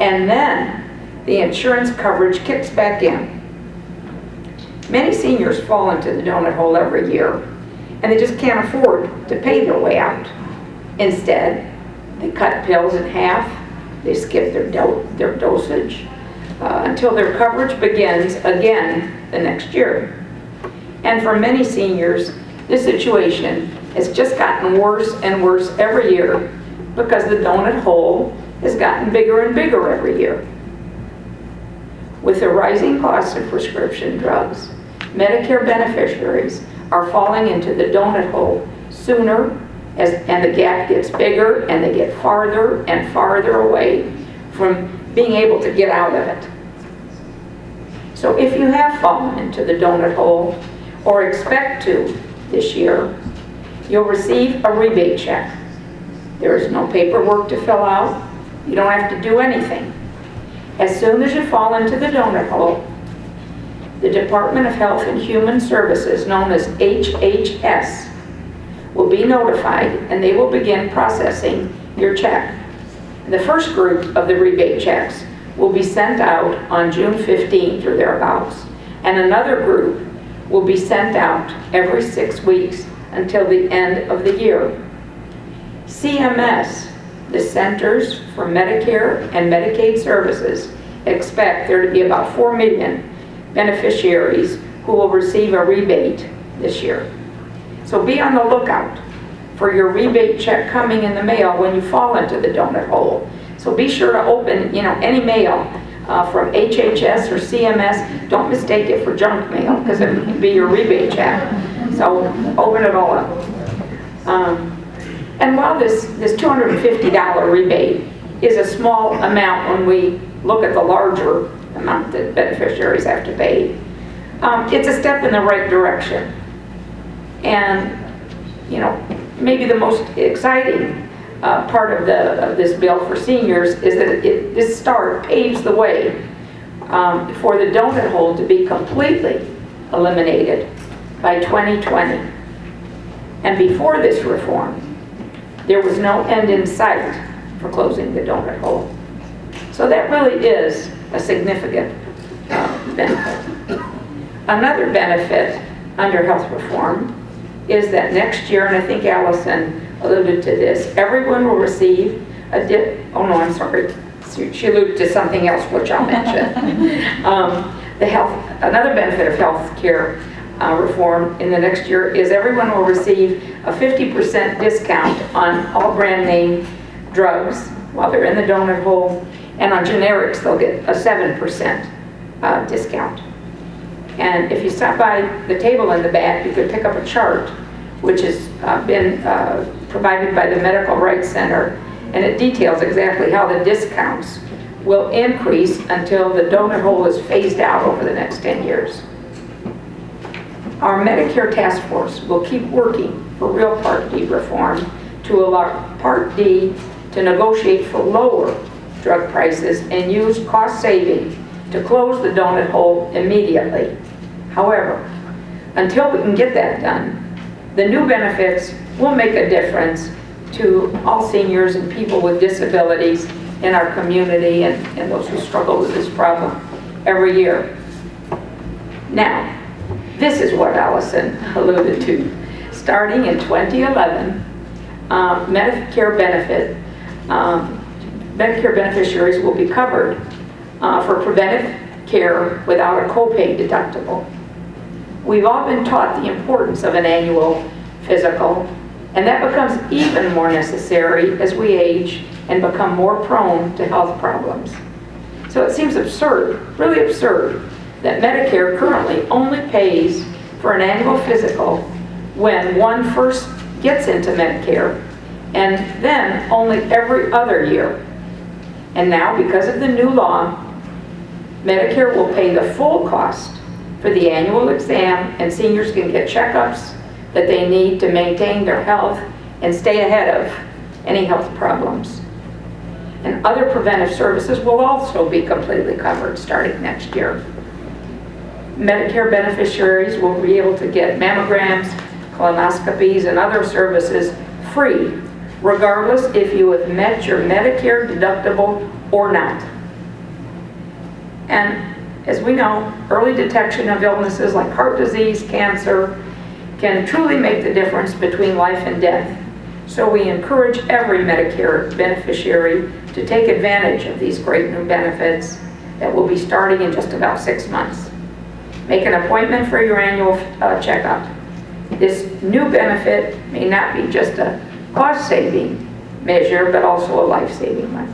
And then the insurance coverage kicks back in. Many seniors fall into the donut hole every year, and they just can't afford to pay their way out. Instead, they cut pills in half, they skip their dosage until their coverage begins again the next year. And for many seniors, this situation has just gotten worse and worse every year because the donut hole has gotten bigger and bigger every year. With the rising cost of prescription drugs, Medicare beneficiaries are falling into the donut hole sooner, and the gap gets bigger and they get farther and farther away from being able to get out of it. So if you have fallen into the donut hole or expect to this year, you'll receive a rebate check. There is no paperwork to fill out. You don't have to do anything. As soon as you fall into the donut hole, the Department of Health and Human Services, known as HHS, will be notified and they will begin processing your check. The first group of the rebate checks will be sent out on June 15th or thereabouts, and another group will be sent out every 6 weeks until the end of the year. CMS, the Centers for Medicare and Medicaid Services, expect there to be about 4 million beneficiaries who will receive a rebate this year. So be on the lookout for your rebate check coming in the mail when you fall into the donut hole. So be sure to open, any mail from HHS or CMS. Don't mistake it for junk mail, because it will be your rebate check. So open it all up. And while this $250 rebate is a small amount when we look at the larger amount that beneficiaries have to pay, it's a step in the right direction. And maybe the most exciting part of this bill for seniors is that this start paves the way for the donut hole to be completely eliminated by 2020. And before this reform, there was no end in sight for closing the donut hole. So that really is a significant benefit. Another benefit under health reform is that next year, and I think Allison alluded to this, everyone will receive she alluded to something else which I'll mention. Another benefit of health care reform in the next year is everyone will receive a 50% discount on all brand name drugs while they're in the donut hole, and on generics they'll get a 7% discount. And if you stop by the table in the back, you could pick up a chart which has been provided by the Medical Rights Center, and it details exactly how the discounts will increase until the donut hole is phased out over the next 10 years. Our Medicare task force will keep working for real Part D reform to allow Part D to negotiate for lower drug prices and use cost saving to close the donut hole immediately. However, until we can get that done, the new benefits will make a difference to all seniors and people with disabilities in our community and those who struggle with this problem every year. Now, this is what Allison alluded to. Starting in 2011, Medicare beneficiaries will be covered for preventive care without a copay deductible. We've all been taught the importance of an annual physical, and that becomes even more necessary as we age and become more prone to health problems. So it seems absurd, really absurd, that Medicare currently only pays for an annual physical when one first gets into Medicare, and then only every other year. And now, because of the new law, Medicare will pay the full cost for the annual exam, and seniors can get checkups that they need to maintain their health and stay ahead of any health problems. And other preventive services will also be completely covered starting next year. Medicare beneficiaries will be able to get mammograms, colonoscopies, and other services free, regardless if you have met your Medicare deductible or not. And as we know, early detection of illnesses like heart disease, cancer, can truly make the difference between life and death. So we encourage every Medicare beneficiary to take advantage of these great new benefits that will be starting in just about 6 months. Make an appointment for your annual checkup. This new benefit may not be just a cost-saving measure, but also a life-saving one.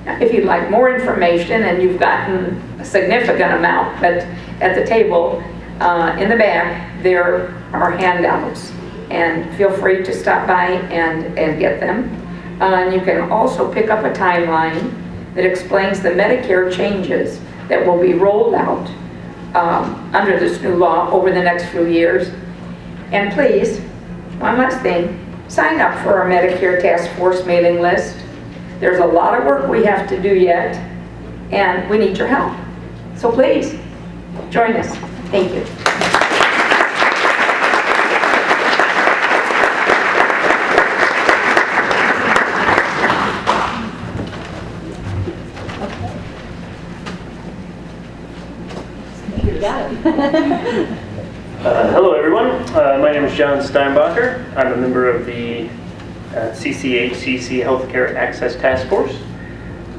Now, if you'd like more information, and you've gotten a significant amount, but at the table in the back, there are handouts. And feel free to stop by and get them. And you can also pick up a timeline that explains the Medicare changes that will be rolled out under this new law over the next few years. And please, one last thing, sign up for our Medicare Task Force mailing list. There's a lot of work we have to do yet, and we need your help. So please, join us. Thank you. You got it. Hello everyone, my name is John Steinbacher. I'm a member of the CCHCC Healthcare Access Task Force.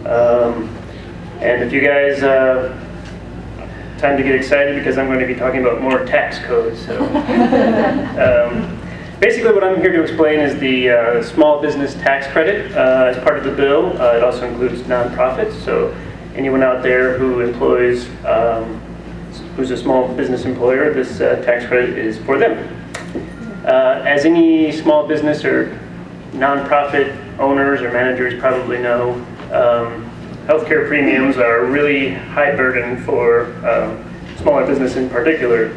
And if you guys, time to get excited because I'm going to be talking about more tax codes. So, basically what I'm here to explain is the small business tax credit as part of the bill. It also includes nonprofits, so anyone out there who employs who's a small business employer, this tax credit is for them. As any small business or nonprofit owners or managers probably know, healthcare premiums are a really high burden for smaller business in particular.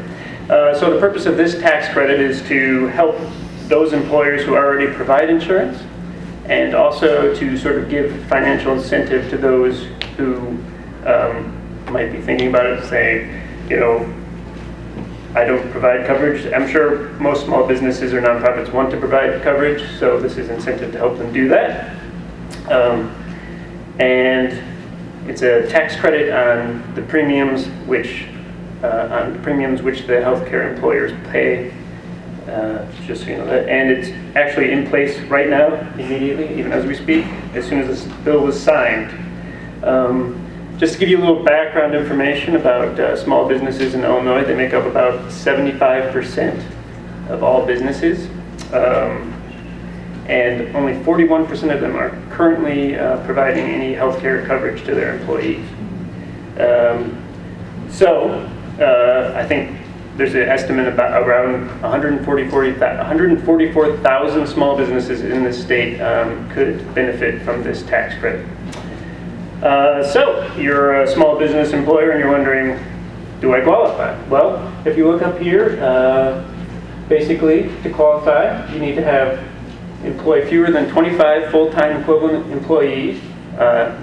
So the purpose of this tax credit is to help those employers who already provide insurance, and also to sort of give financial incentive to those who might be thinking about it, say, you know, I don't provide coverage. I'm sure most small businesses or nonprofits want to provide coverage, so this is incentive to help them do that. And it's a tax credit on the premiums which the healthcare employers pay. Just so you know that, and it's actually in place right now, immediately, even as we speak, as soon as this bill was signed. Just to give you a little background information about small businesses in Illinois, they make up about 75% of all businesses, and only 41% of them are currently providing any healthcare coverage to their employees. I think there's an estimate about around 144,000 small businesses in the state could benefit from this tax credit. So you're a small business employer and you're wondering, do I qualify? Well, if you look up here, basically to qualify, you need to employ fewer than 25 full-time equivalent employees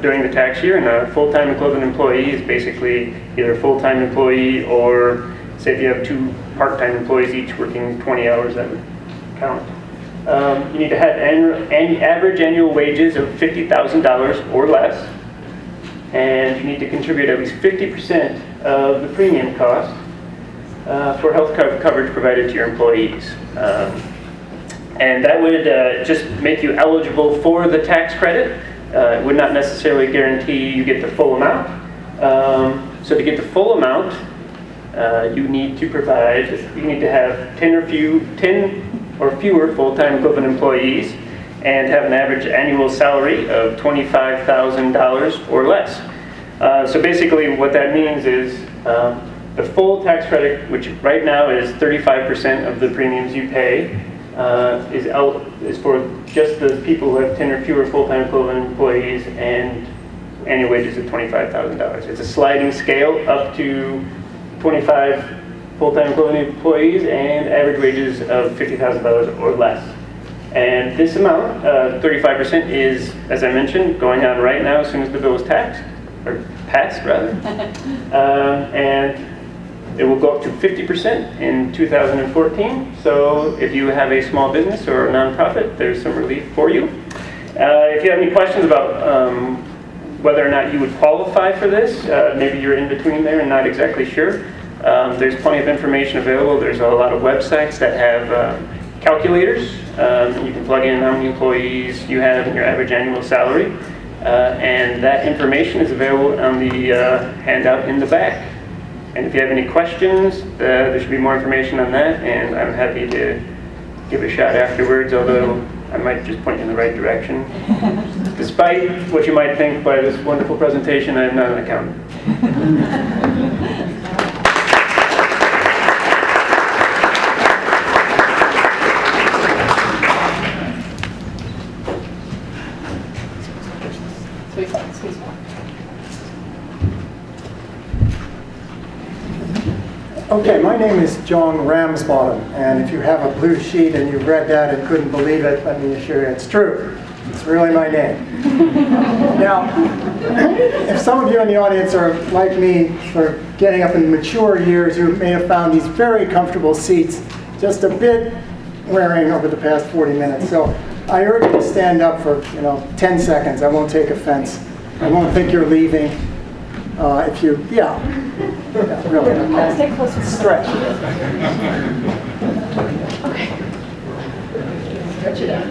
during the tax year, and a full-time equivalent employee is basically either a full-time employee or, say if you have 2 part-time employees each working 20 hours, that would count. You need to have average annual wages of $50,000 or less, and you need to contribute at least 50% of the premium cost for health coverage provided to your employees. And that would just make you eligible for the tax credit. It would not necessarily guarantee you get the full amount. So to get the full amount, you need to have 10 or fewer full-time equivalent employees and have an average annual salary of $25,000 or less. So basically what that means is the full tax credit, which right now is 35% of the premiums you pay, is for just the people who have 10 or fewer full-time equivalent employees and annual wages of $25,000. It's a sliding scale up to 25 full-time equivalent employees and average wages of $50,000 or less. And this amount, 35%, is, as I mentioned, going on right now as soon as the bill is passed rather. And It will go up to 50% in 2014. So if you have a small business or a nonprofit, there's some relief for you. If you have any questions about whether or not you would qualify for this, maybe you're in between there and not exactly sure, there's plenty of information available. There's a lot of websites that have calculators. You can plug in how many employees you have and your average annual salary. And that information is available on the handout in the back. And if you have any questions, there should be more information on that, and I'm happy to give a shot afterwards, although I might just point you in the right direction. Despite what you might think by this wonderful presentation, I am not an accountant. Okay, my name is John Ramsbottom, and if you have a blue sheet and you read that and couldn't believe it, let me assure you it's true. It's really my name. Now, if some of you in the audience are like me, sort of getting up in mature years, you may have found these very comfortable seats just a bit wearing over the past 40 minutes. So I urge you to stand up for 10 seconds. I won't take offense. I won't think you're leaving. If you, really. Okay. Stay closer. Stretch. Okay. Stretch it out.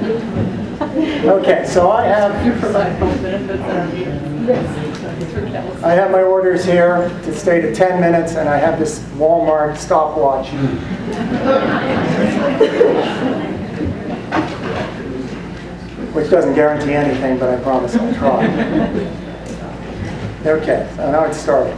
Okay, so I have You provide health benefits. I have my orders here to stay to 10 minutes, and I have this Walmart stopwatch. Which doesn't guarantee anything, but I promise I'll try. Okay, so now it's starting.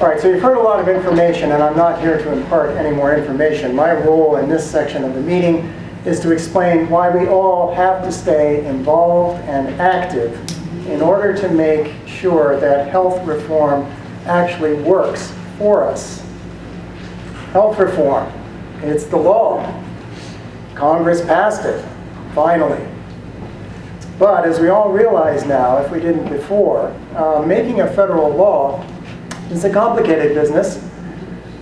All right, so you've heard a lot of information, and I'm not here to impart any more information. My role in this section of the meeting is to explain why we all have to stay involved and active in order to make sure that health reform actually works for us. Health reform, it's the law. Congress passed it, finally. But as we all realize now, if we didn't before, making a federal law is a complicated business,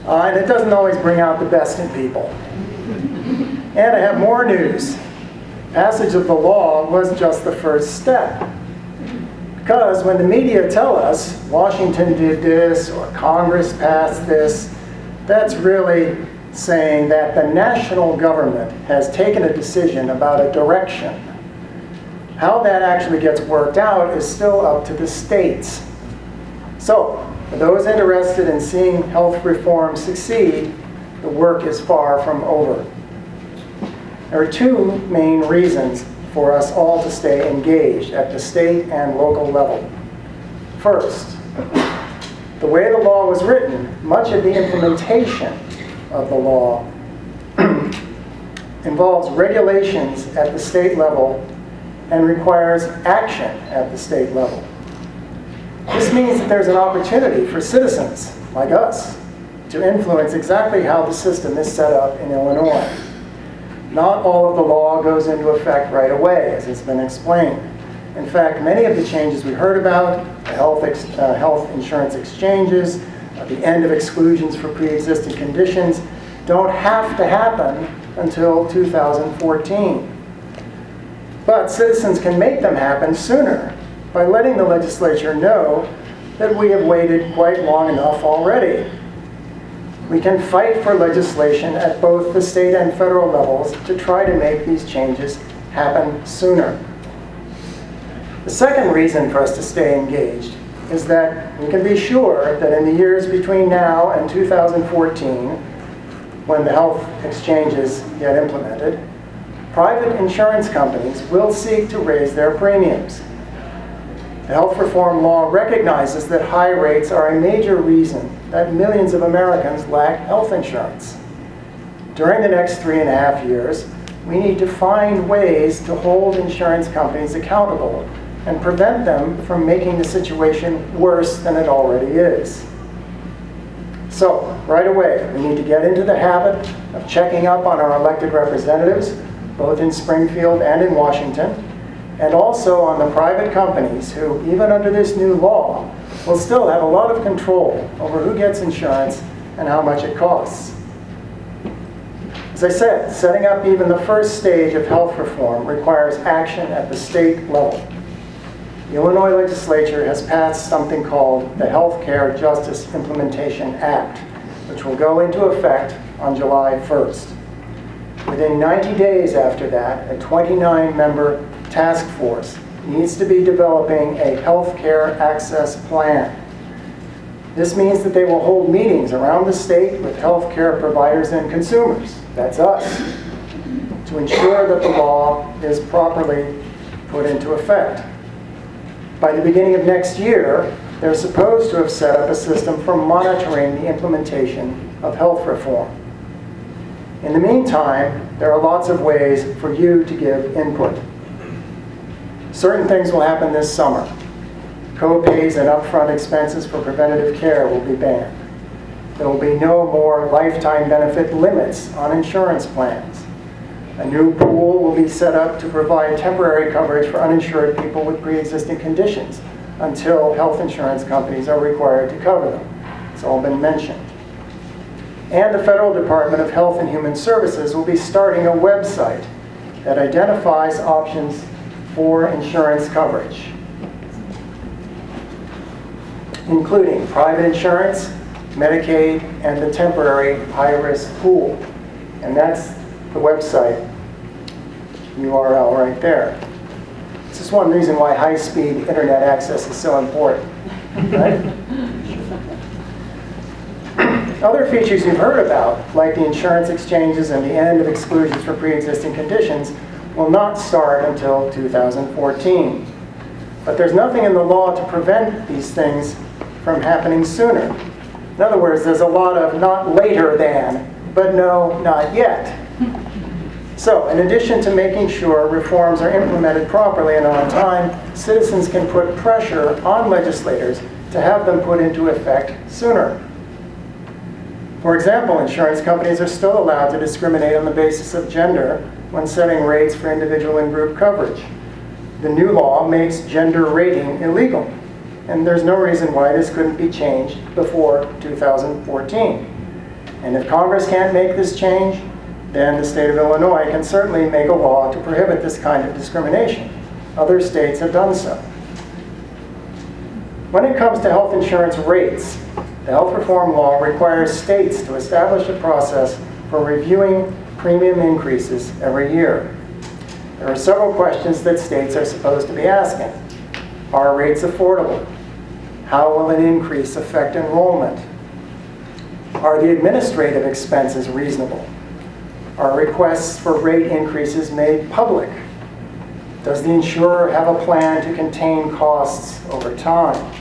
and it doesn't always bring out the best in people. And I have more news. Passage of the law was just the first step. Because when the media tell us Washington did this or Congress passed this, that's really saying that the national government has taken a decision about a direction. How that actually gets worked out is still up to the states. So, for those interested in seeing health reform succeed, the work is far from over. There are two main reasons for us all to stay engaged at the state and local level. First, the way the law was written, much of the implementation of the law involves regulations at the state level and requires action at the state level. This means that there's an opportunity for citizens like us to influence exactly how the system is set up in Illinois. Not all of the law goes into effect right away, as it's been explained. In fact, many of the changes we heard about, the health insurance exchanges, the end of exclusions for pre-existing conditions, don't have to happen until 2014. But citizens can make them happen sooner by letting the legislature know that we have waited quite long enough already. We can fight for legislation at both the state and federal levels to try to make these changes happen sooner. The second reason for us to stay engaged is that we can be sure that in the years between now and 2014, when the health exchanges get implemented, private insurance companies will seek to raise their premiums. The health reform law recognizes that high rates are a major reason that millions of Americans lack health insurance. During the next 3.5 years, we need to find ways to hold insurance companies accountable and prevent them from making the situation worse than it already is. So, right away, we need to get into the habit of checking up on our elected representatives, both in Springfield and in Washington, and also on the private companies who, even under this new law, will still have a lot of control over who gets insurance and how much it costs. As I said, setting up even the first stage of health reform requires action at the state level. The Illinois legislature has passed something called the Health Care Justice Implementation Act, which will go into effect on July 1st. Within 90 days after that, a 29-member task force needs to be developing a health care access plan. This means that they will hold meetings around the state with health care providers and consumers, that's us, to ensure that the law is properly put into effect. By the beginning of next year, they're supposed to have set up a system for monitoring the implementation of health reform. In the meantime, there are lots of ways for you to give input. Certain things will happen this summer. Co-pays and upfront expenses for preventative care will be banned. There will be no more lifetime benefit limits on insurance plans. A new pool will be set up to provide temporary coverage for uninsured people with pre-existing conditions until health insurance companies are required to cover them. It's all been mentioned. And the Federal Department of Health and Human Services will be starting a website that identifies options for insurance coverage, including private insurance, Medicaid, and the temporary high-risk pool. And that's the website URL right there. This is one reason why high-speed internet access is so important, right? Other features you've heard about, like the insurance exchanges and the end of exclusions for pre-existing conditions, will not start until 2014. But there's nothing in the law to prevent these things from happening sooner. In other words, there's a lot of not later than, but no, not yet. So, in addition to making sure reforms are implemented properly and on time, citizens can put pressure on legislators to have them put into effect sooner. For example, insurance companies are still allowed to discriminate on the basis of gender when setting rates for individual and group coverage. The new law makes gender rating illegal, and there's no reason why this couldn't be changed before 2014. And if Congress can't make this change, then the state of Illinois can certainly make a law to prohibit this kind of discrimination. Other states have done so. When it comes to health insurance rates, the health reform law requires states to establish a process for reviewing premium increases every year. There are several questions that states are supposed to be asking. Are rates affordable? How will an increase affect enrollment? Are the administrative expenses reasonable? Are requests for rate increases made public? Does the insurer have a plan to contain costs over time?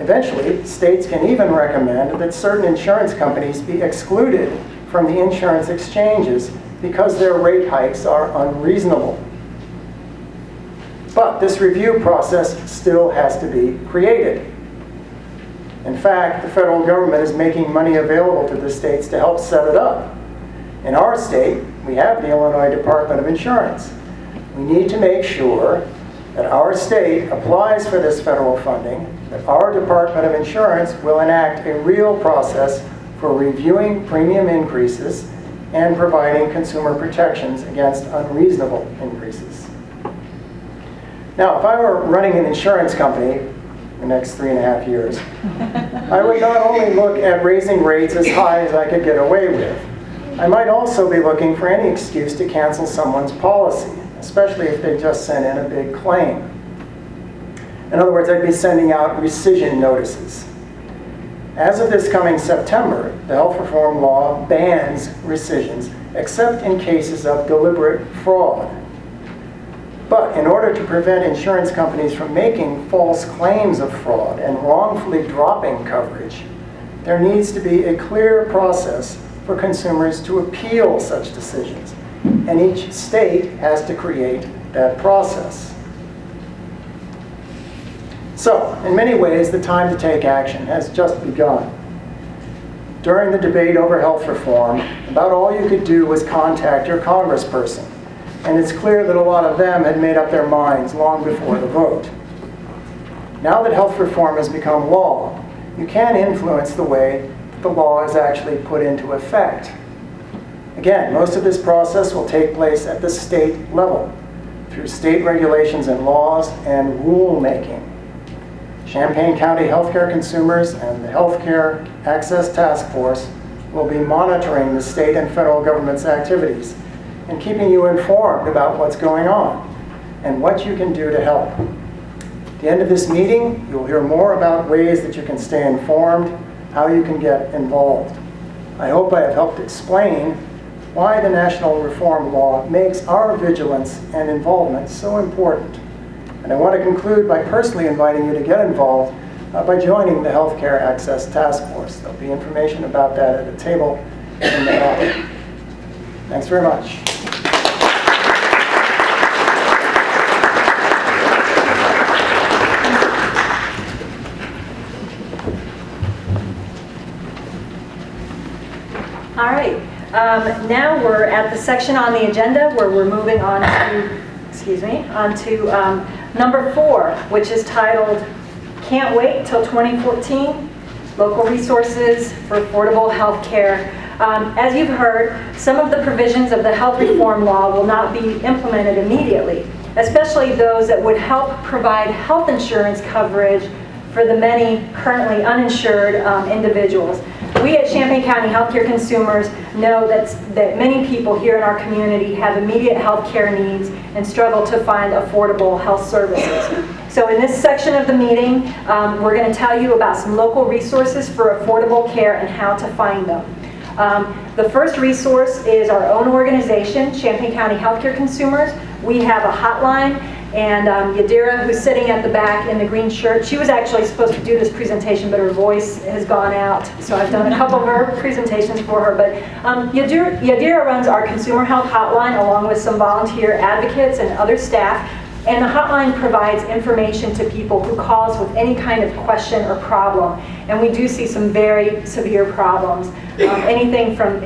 Eventually, states can even recommend that certain insurance companies be excluded from the insurance exchanges because their rate hikes are unreasonable. But this review process still has to be created. In fact, the federal government is making money available to the states to help set it up. In our state, we have the Illinois Department of Insurance. We need to make sure that our state applies for this federal funding, that our Department of Insurance will enact a real process for reviewing premium increases and providing consumer protections against unreasonable increases. Now, if I were running an insurance company the next 3.5 years, I would not only look at raising rates as high as I could get away with, I might also be looking for any excuse to cancel someone's policy, especially if they just sent in a big claim. In other words, I'd be sending out rescission notices. As of this coming September, the health reform law bans rescissions except in cases of deliberate fraud. But in order to prevent insurance companies from making false claims of fraud and wrongfully dropping coverage, there needs to be a clear process for consumers to appeal such decisions. And each state has to create that process. So, in many ways, the time to take action has just begun. During the debate over health reform, about all you could do was contact your congressperson. And it's clear that a lot of them had made up their minds long before the vote. Now that health reform has become law, you can influence the way the law is actually put into effect. Again, most of this process will take place at the state level through state regulations and laws and rulemaking. Champaign County healthcare consumers and the Healthcare Access Task Force will be monitoring the state and federal government's activities and keeping you informed about what's going on and what you can do to help. At the end of this meeting, you'll hear more about ways that you can stay informed, how you can get involved. I hope I have helped explain why the National Reform Law makes our vigilance and involvement so important. And I want to conclude by personally inviting you to get involved by joining the Healthcare Access Task Force. There'll be information about that at a table in the hall. Thanks very much. All right, now we're at the section on the agenda where we're moving on to, number 4, which is titled, Can't Wait Till 2014, Local Resources for Affordable Health Care. As you've heard, some of the provisions of the health reform law will not be implemented immediately, especially those that would help provide health insurance coverage for the many currently uninsured individuals. We at Champaign County Healthcare Consumers know that many people here in our community have immediate health care needs and struggle to find affordable health services. So in this section of the meeting, we're going to tell you about some local resources for affordable care and how to find them. The first resource is our own organization, Champaign County Healthcare Consumers. We have a hotline, and Yadira, who's sitting at the back in the green shirt, she was actually supposed to do this presentation, but her voice has gone out, so I've done a couple of her presentations for her. But Yadira runs our consumer health hotline along with some volunteer advocates and other staff. And the hotline provides information to people who call us with any kind of question or problem. And we do see some very severe problems. Anything from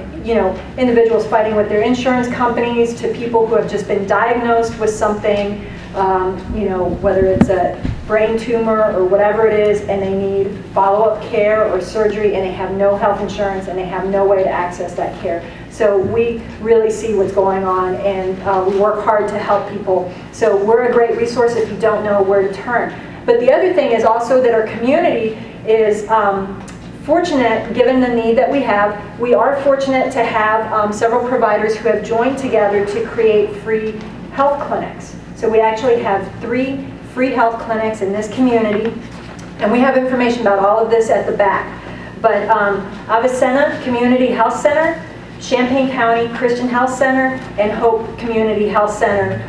individuals fighting with their insurance companies to people who have just been diagnosed with something, whether it's a brain tumor or whatever it is, and they need follow-up care or surgery, and they have no health insurance and they have no way to access that care. So we really see what's going on, and we work hard to help people. So we're a great resource if you don't know where to turn. But the other thing is also that our community is fortunate, given the need that we have. We are fortunate to have several providers who have joined together to create free health clinics. So we actually have 3 free health clinics in this community, and we have information about all of this at the back. But Avicenna Community Health Center, Champaign County Christian Health Center, and Hope Community Health Center.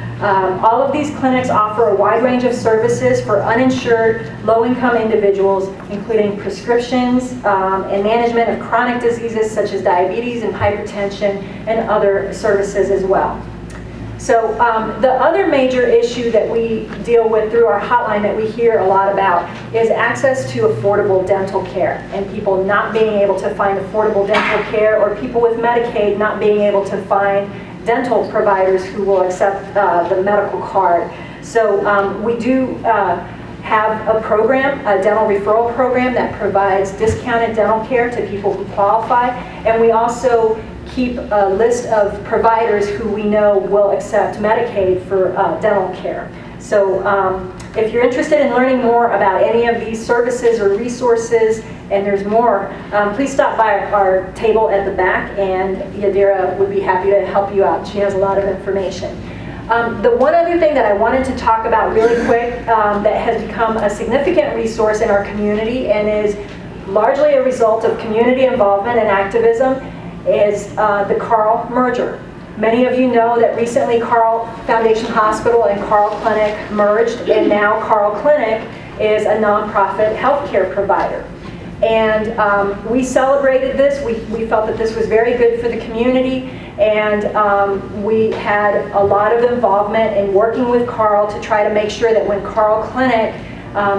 All of these clinics offer a wide range of services for uninsured, low-income individuals, including prescriptions and management of chronic diseases such as diabetes and hypertension, and other services as well. So the other major issue that we deal with through our hotline that we hear a lot about is access to affordable dental care, and people not being able to find affordable dental care, or people with Medicaid not being able to find dental providers who will accept the medical card. So we do have a program, a dental referral program that provides discounted dental care to people who qualify, and we also keep a list of providers who we know will accept Medicaid for dental care. So if you're interested in learning more about any of these services or resources, and there's more, please stop by our table at the back, and Yadira would be happy to help you out. She has a lot of information. The one other thing that I wanted to talk about really quick that has become a significant resource in our community and is largely a result of community involvement and activism is the Carle merger. Many of you know that recently Carle Foundation Hospital and Carle Clinic merged, and now Carle Clinic is a nonprofit healthcare provider. And we celebrated this. We felt that this was very good for the community, and we had a lot of involvement in working with Carle to try to make sure that when Carle Clinic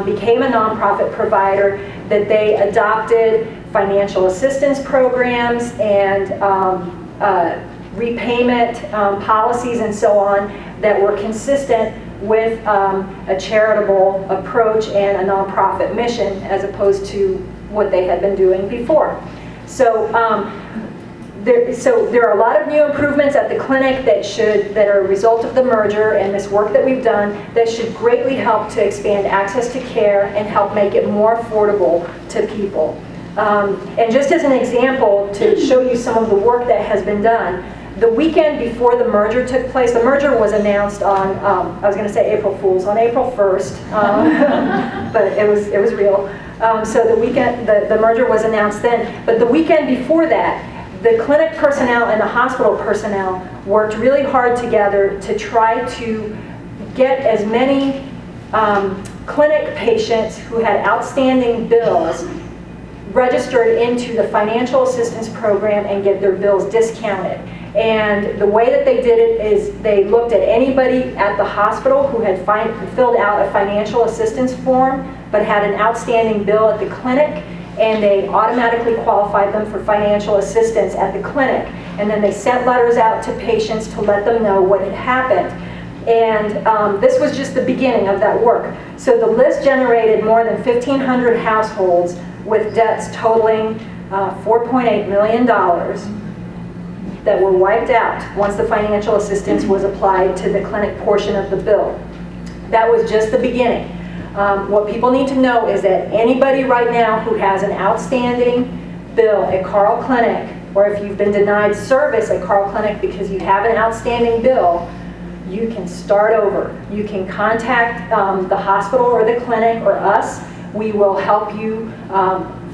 became a nonprofit provider, that they adopted financial assistance programs and repayment policies and so on that were consistent with a charitable approach and a nonprofit mission, as opposed to what they had been doing before. So there are a lot of new improvements at the clinic that are a result of the merger and this work that we've done that should greatly help to expand access to care and help make it more affordable to people. And just as an example, to show you some of the work that has been done, the weekend before the merger took place, the merger was announced on, I was going to say April Fool's, on April 1st, but it was real. So the weekend, the merger was announced then, but the weekend before that, the clinic personnel and the hospital personnel worked really hard together to try to get as many clinic patients who had outstanding bills registered into the financial assistance program and get their bills discounted. And the way that they did it is they looked at anybody at the hospital who had filled out a financial assistance form but had an outstanding bill at the clinic, and they automatically qualified them for financial assistance at the clinic. And then they sent letters out to patients to let them know what had happened. And this was just the beginning of that work. So the list generated more than 1,500 households with debts totaling $4.8 million that were wiped out once the financial assistance was applied to the clinic portion of the bill. That was just the beginning. What people need to know is that anybody right now who has an outstanding bill at Carle Clinic, or if you've been denied service at Carle Clinic because you have an outstanding bill, you can start over. You can contact the hospital or the clinic or us. We will help you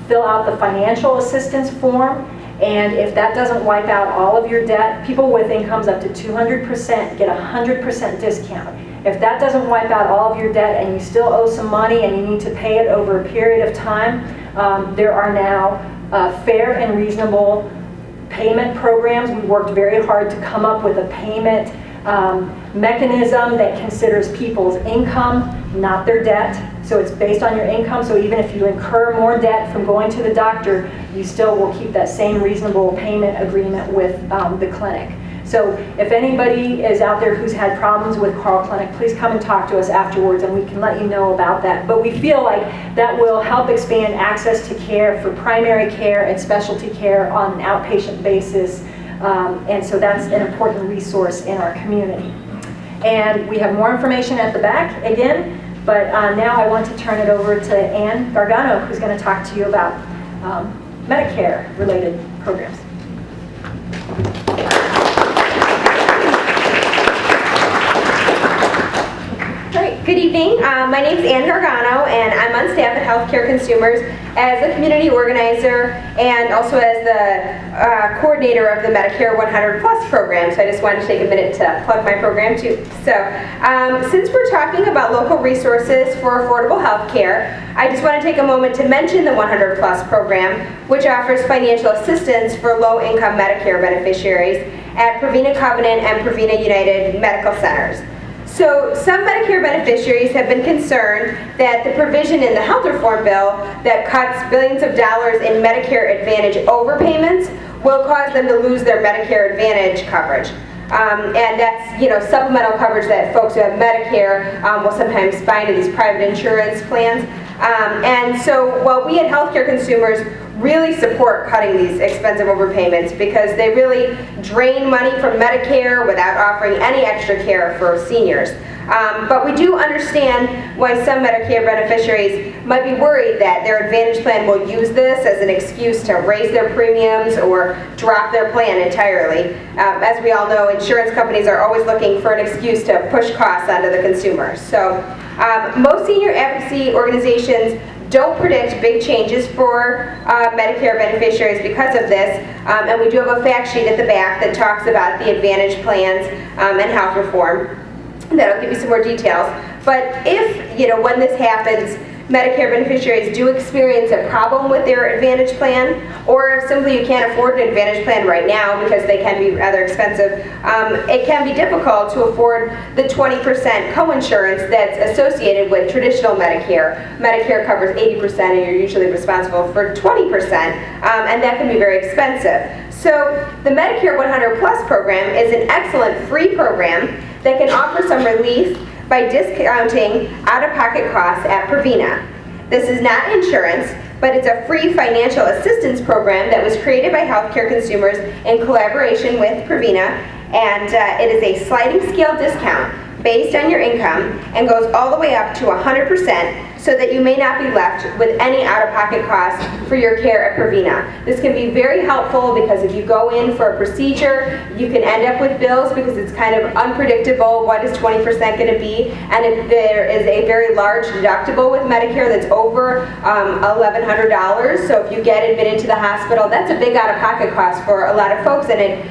fill out the financial assistance form, and if that doesn't wipe out all of your debt, people with incomes up to 200% get a 100% discount. If that doesn't wipe out all of your debt and you still owe some money and you need to pay it over a period of time, there are now fair and reasonable payment programs. We worked very hard to come up with a payment mechanism that considers people's income, not their debt. So it's based on your income, so even if you incur more debt from going to the doctor, you still will keep that same reasonable payment agreement with the clinic. So if anybody is out there who's had problems with Carle Clinic, please come and talk to us afterwards and we can let you know about that. But we feel like that will help expand access to care for primary care and specialty care on an outpatient basis. And so that's an important resource in our community. And we have more information at the back again, but now I want to turn it over to Ann Gargano, who's going to talk to you about Medicare-related programs. Good evening. My name is Ann Gargano, and I'm on staff at Healthcare Consumers as a community organizer and also as the coordinator of the Medicare 100 Plus program. So I just wanted to take a minute to plug my program too. So since we're talking about local resources for affordable health care, I just want to take a moment to mention the 100 Plus program, which offers financial assistance for low-income Medicare beneficiaries at Provena Covenant and Provena United Medical Centers. So some Medicare beneficiaries have been concerned that the provision in the health reform bill that cuts billions of dollars in Medicare Advantage overpayments will cause them to lose their Medicare Advantage coverage. And that's, supplemental coverage that folks who have Medicare will sometimes find in these private insurance plans. And so while we at Healthcare Consumers really support cutting these expensive overpayments because they really drain money from Medicare without offering any extra care for seniors. But we do understand why some Medicare beneficiaries might be worried that their Advantage plan will use this as an excuse to raise their premiums or drop their plan entirely. As we all know, insurance companies are always looking for an excuse to push costs onto the consumer. So most senior advocacy organizations don't predict big changes for Medicare beneficiaries because of this, and we do have a fact sheet at the back that talks about the Advantage plans and health reform. That'll give you some more details. But if, when this happens, Medicare beneficiaries do experience a problem with their Advantage plan, or if simply you can't afford an Advantage plan right now because they can be rather expensive, it can be difficult to afford the 20% coinsurance that's associated with traditional Medicare. Medicare covers 80% and you're usually responsible for 20%, and that can be very expensive. So the Medicare 100 Plus program is an excellent free program that can offer some relief by discounting out-of-pocket costs at Provena. This is not insurance. but it's a free financial assistance program that was created by healthcare consumers in collaboration with Prevena, and it is a sliding scale discount based on your income and goes all the way up to 100%, so that you may not be left with any out-of-pocket costs for your care at Prevena. This can be very helpful because if you go in for a procedure, you can end up with bills because it's kind of unpredictable. What is 20% going to be? And if there is a very large deductible with Medicare that's over $1,100, so if you get admitted to the hospital, that's a big out-of-pocket cost for a lot of folks, and it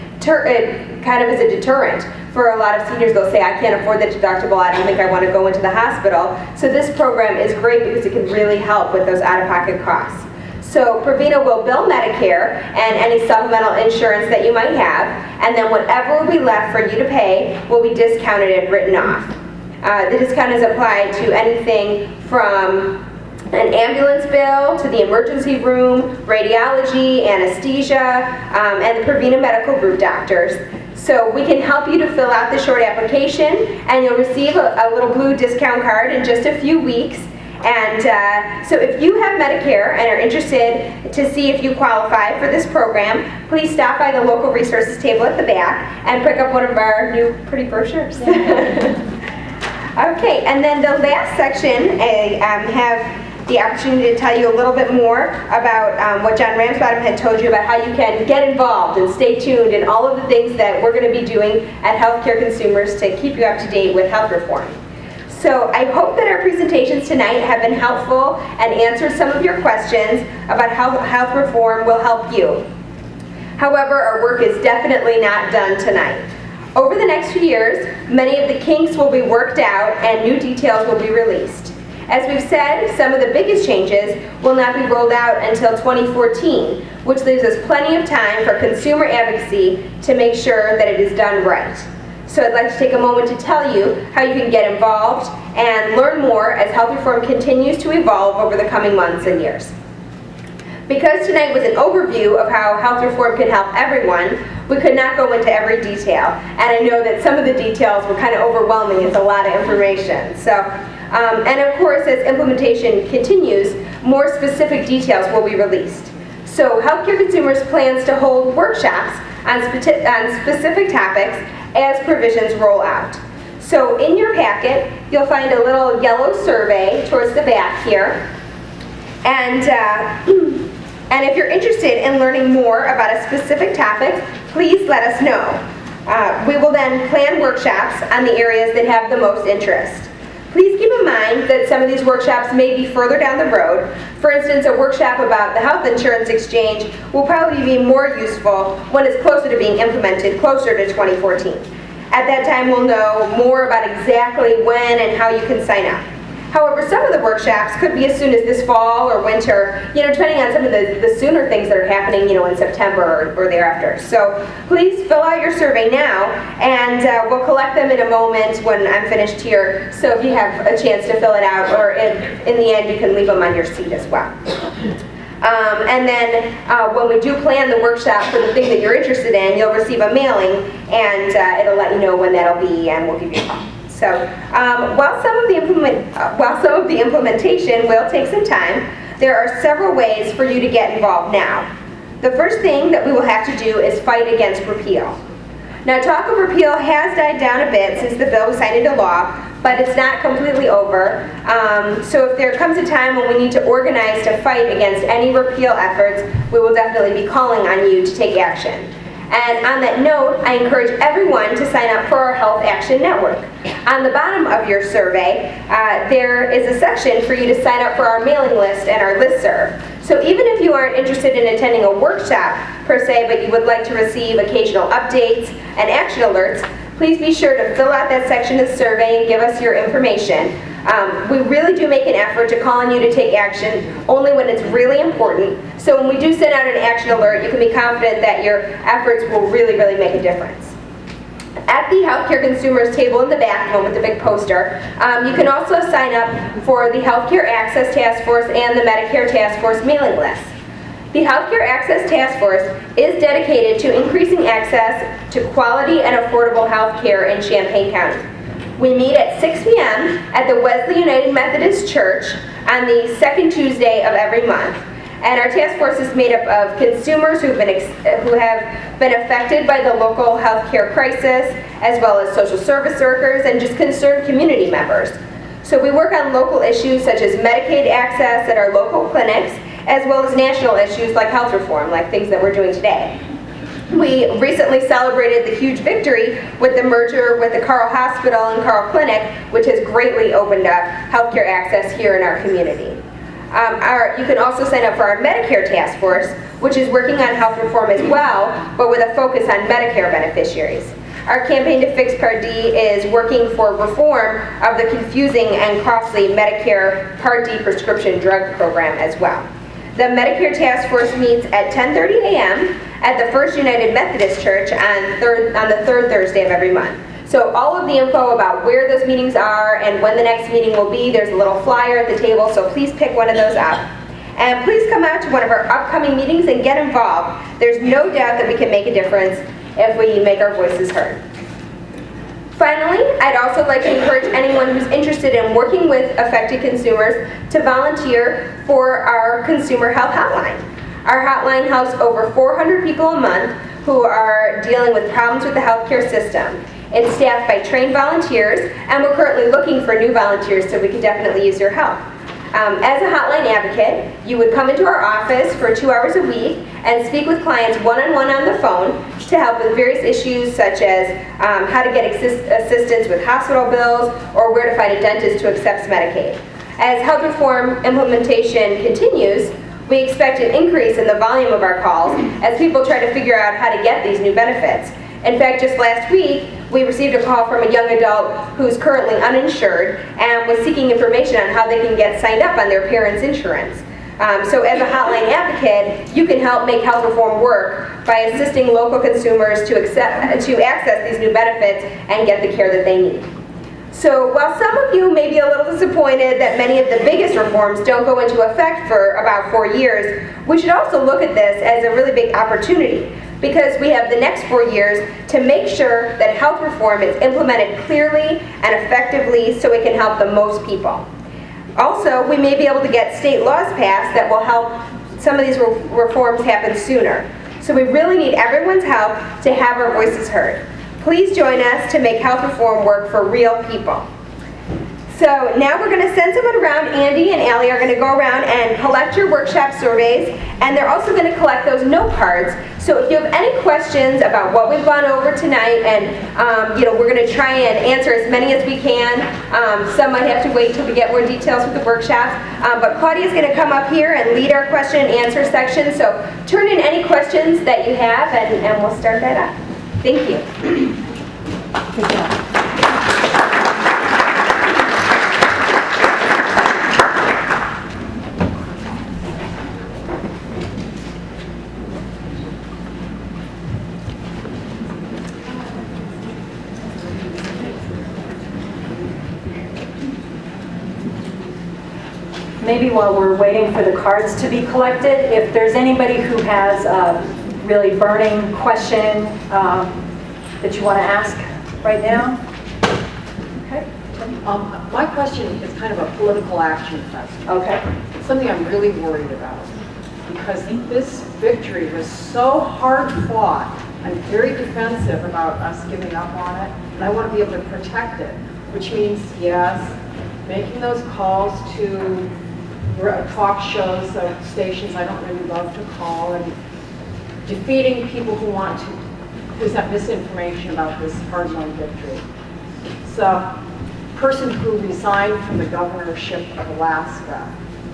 kind of is a deterrent for a lot of seniors. They'll say, I can't afford the deductible, I don't think I want to go into the hospital. So this program is great because it can really help with those out-of-pocket costs. So Prevena will bill Medicare and any supplemental insurance that you might have, and then whatever will be left for you to pay will be discounted and written off. The discount is applied to anything from an ambulance bill to the emergency room, radiology, anesthesia, and the Prevena Medical Group doctors. So we can help you to fill out the short application, and you'll receive a little blue discount card in just a few weeks. And so if you have Medicare and are interested to see if you qualify for this program, please stop by the local resources table at the back and pick up one of our new pretty brochures. Okay, and then the last section, I have the opportunity to tell you a little bit more about what John Ramsbottom had told you about how you can get involved and stay tuned and all of the things that we're going to be doing at Healthcare Consumers to keep you up to date with health reform. So I hope that our presentations tonight have been helpful and answered some of your questions about how health reform will help you. However, our work is definitely not done tonight. Over the next few years, many of the kinks will be worked out and new details will be released. As we've said, some of the biggest changes will not be rolled out until 2014, which leaves us plenty of time for consumer advocacy to make sure that it is done right. So I'd like to take a moment to tell you how you can get involved and learn more as health reform continues to evolve over the coming months and years. Because tonight was an overview of how health reform can help everyone, we could not go into every detail. And I know that some of the details were kind of overwhelming. It's a lot of information. So. And of course, as implementation continues, more specific details will be released. So Healthcare Consumers plans to hold workshops on specific topics as provisions roll out. So in your packet, you'll find a little yellow survey towards the back here. And if you're interested in learning more about a specific topic, please let us know. We will then plan workshops on the areas that have the most interest. Please keep in mind that some of these workshops may be further down the road. For instance, a workshop about the health insurance exchange will probably be more useful when it's closer to being implemented, closer to 2014. At that time, we'll know more about exactly when and how you can sign up. However, some of the workshops could be as soon as this fall or winter, depending on some of the sooner things that are happening, in September or thereafter. So please fill out your survey now, and we'll collect them in a moment when I'm finished here. So if you have a chance to fill it out, or in the end, you can leave them on your seat as well. And then when we do plan the workshop for the thing that you're interested in, you'll receive a mailing, and it'll let you know when that'll be, and we'll give you a call. So while some of the implementation will take some time, there are several ways for you to get involved now. The first thing that we will have to do is fight against repeal. Now, talk of repeal has died down a bit since the bill was signed into law, but it's not completely over. So if there comes a time when we need to organize to fight against any repeal efforts, we will definitely be calling on you to take action. And on that note, I encourage everyone to sign up for our Health Action Network. On the bottom of your survey, there is a section for you to sign up for our mailing list and our listserv. So even if you aren't interested in attending a workshop per se, but you would like to receive occasional updates and action alerts, please be sure to fill out that section of the survey and give us your information. We really do make an effort to call on you to take action only when it's really important. So when we do send out an action alert, you can be confident that your efforts will really, really make a difference. At the Healthcare Consumers table in the back, with the big poster, you can also sign up for the Healthcare Access Task Force and the Medicare Task Force mailing list. The Healthcare Access Task Force is dedicated to increasing access to quality and affordable health care in Champaign County. We meet at 6 p.m. at the Wesley United Methodist Church on the second Tuesday of every month. And our task force is made up of consumers who have been affected by the local healthcare crisis, as well as social service workers and just concerned community members. So we work on local issues such as Medicaid access at our local clinics, as well as national issues like health reform, like things that we're doing today. We recently celebrated the huge victory with the merger with the Carle Hospital and Carle Clinic, which has greatly opened up healthcare access here in our community. You can also sign up for our Medicare task force, which is working on health reform as well, but with a focus on Medicare beneficiaries. Our campaign to fix Part D is working for reform of the confusing and costly Medicare Part D prescription drug program as well. The Medicare Task Force meets at 10:30 a.m. at the First United Methodist Church on the third Thursday of every month. So all of the info about where those meetings are and when the next meeting will be, there's a little flyer at the table, so please pick one of those up. And please come out to one of our upcoming meetings and get involved. There's no doubt that we can make a difference if we make our voices heard. Finally, I'd also like to encourage anyone who's interested in working with affected consumers to volunteer for our Consumer Health Hotline. Our hotline helps over 400 people a month who are dealing with problems with the healthcare system. It's staffed by trained volunteers, and we're currently looking for new volunteers, so we could definitely use your help. As a hotline advocate, you would come into our office for 2 hours a week and speak with clients one-on-one on the phone to help with various issues such as how to get assistance with hospital bills or where to find a dentist who accepts Medicaid. As health reform implementation continues, we expect an increase in the volume of our calls as people try to figure out how to get these new benefits. In fact, just last week, we received a call from a young adult who's currently uninsured and was seeking information on how they can get signed up on their parents' insurance. So as a hotline advocate, you can help make health reform work by assisting local consumers to access these new benefits and get the care that they need. So while some of you may be a little disappointed that many of the biggest reforms don't go into effect for about 4 years, we should also look at this as a really big opportunity, because we have the next 4 years to make sure that health reform is implemented clearly and effectively so it can help the most people. Also, we may be able to get state laws passed that will help some of these reforms happen sooner. So we really need everyone's help to have our voices heard. Please join us to make health reform work for real people. So now we're going to send someone around. Andy and Allie are going to go around and collect your workshop surveys, and they're also going to collect those note cards. So if you have any questions about what we've gone over tonight, and we're going to try and answer as many as we can. Some might have to wait till we get more details with the workshops. But Claudia's going to come up here and lead our question and answer section. So turn in any questions that you have, and we'll start that up. Thank you. Good job. Maybe while we're waiting for the cards to be collected, if there's anybody who has a really burning question that you want to ask right now. Okay. My question is kind of a political action question. Okay. It's something I'm really worried about, because this victory was so hard fought. I'm very defensive about us giving up on it, and I want to be able to protect it, which means, yes, making those calls to talk shows, stations I don't really love to call, and defeating people who want to present misinformation about this hard-won victory. So, a person who resigned from the governorship of Alaska,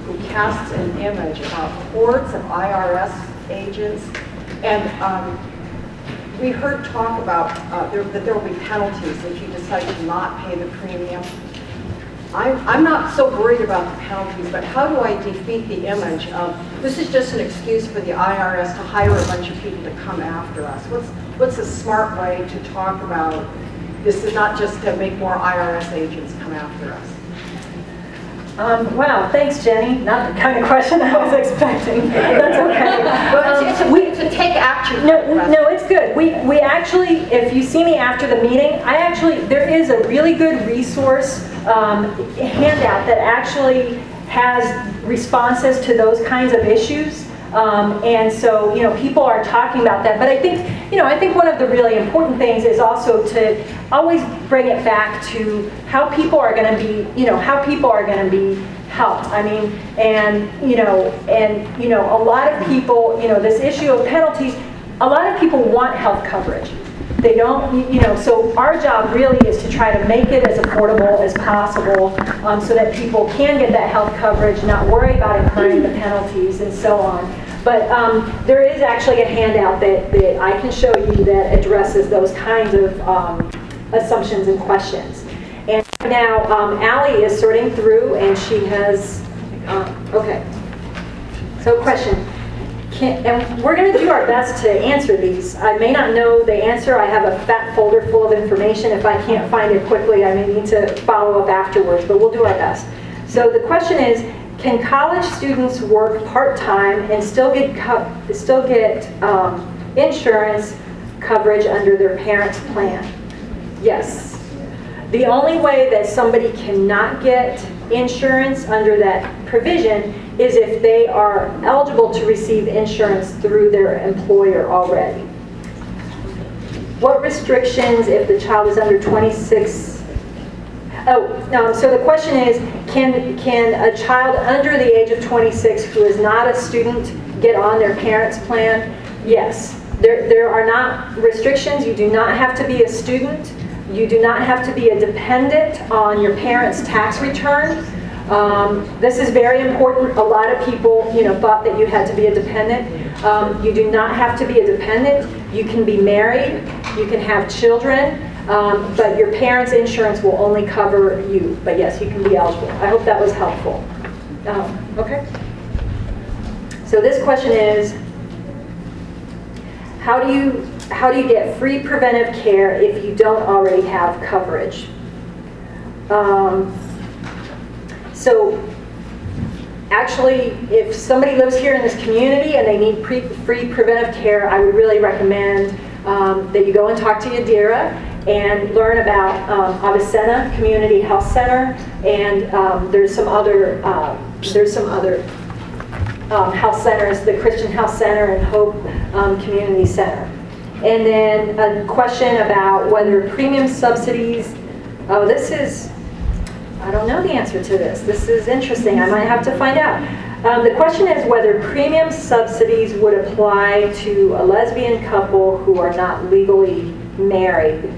who casts an image about hordes of IRS agents, and we heard talk about that there will be penalties if you decide to not pay the premium. I'm not so worried about the penalties, but how do I defeat the image of this is just an excuse for the IRS to hire a bunch of people to come after us? What's a smart way to talk about this is not just to make more IRS agents come after us? Wow, thanks, Jenny. Not the kind of question I was expecting. That's okay. Well, it's a take action. No, it's good. We actually, if you see me after the meeting, there is a really good resource handout that actually has responses to those kinds of issues. And so, people are talking about that. But I think one of the really important things is also to always bring it back to how people are going to be, how people are going to be helped. I mean, and a lot of people, this issue of penalties, a lot of people want health coverage. They don't, so our job really is to try to make it as affordable as possible so that people can get that health coverage, not worry about incurring the penalties and so on. But there is actually a handout that I can show you that addresses those kinds of assumptions and questions. And now Allie is sorting through and she has, okay. So question. And we're going to do our best to answer these. I may not know the answer. I have a fat folder full of information. If I can't find it quickly, I may need to follow up afterwards, but we'll do our best. So the question is, can college students work part-time and still get insurance coverage under their parents' plan? Yes. The only way that somebody cannot get insurance under that provision is if they are eligible to receive insurance through their employer already. What restrictions if the child is under 26? So the question is, can a child under the age of 26 who is not a student get on their parents' plan? Yes. There are not restrictions. You do not have to be a student. You do not have to be a dependent on your parents' tax return. This is very important. A lot of people, thought that you had to be a dependent. You do not have to be a dependent. You can be married. You can have children. But your parents' insurance will only cover you. But yes, you can be eligible. I hope that was helpful. Okay. So this question is, how do you get free preventive care if you don't already have coverage? So actually, if somebody lives here in this community and they need free preventive care, I would really recommend that you go and talk to Yadira and learn about Avicenna Community Health Center, and there's some other health centers, the Christian Health Center and Hope Community Center. And then a question about whether premium subsidies, I don't know the answer to this. This is interesting. I might have to find out. The question is whether premium subsidies would apply to a lesbian couple who are not legally married.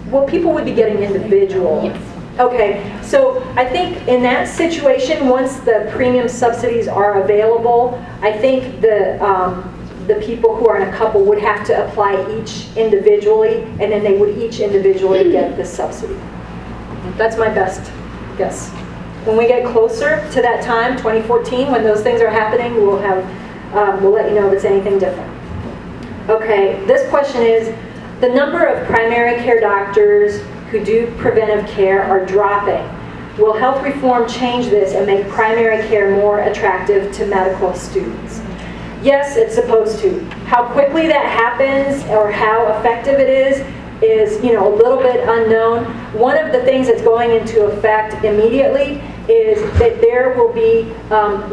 Well, people would be getting individual. Yes. Okay, so I think in that situation, once the premium subsidies are available, I think the people who are in a couple would have to apply each individually, and then they would each individually get the subsidy. That's my best guess. When we get closer to that time, 2014, when those things are happening, we'll let you know if it's anything different. Okay, this question is, the number of primary care doctors who do preventive care are dropping. Will health reform change this and make primary care more attractive to medical students? Yes, it's supposed to. How quickly that happens or how effective it is a little bit unknown. One of the things that's going into effect immediately is that there will be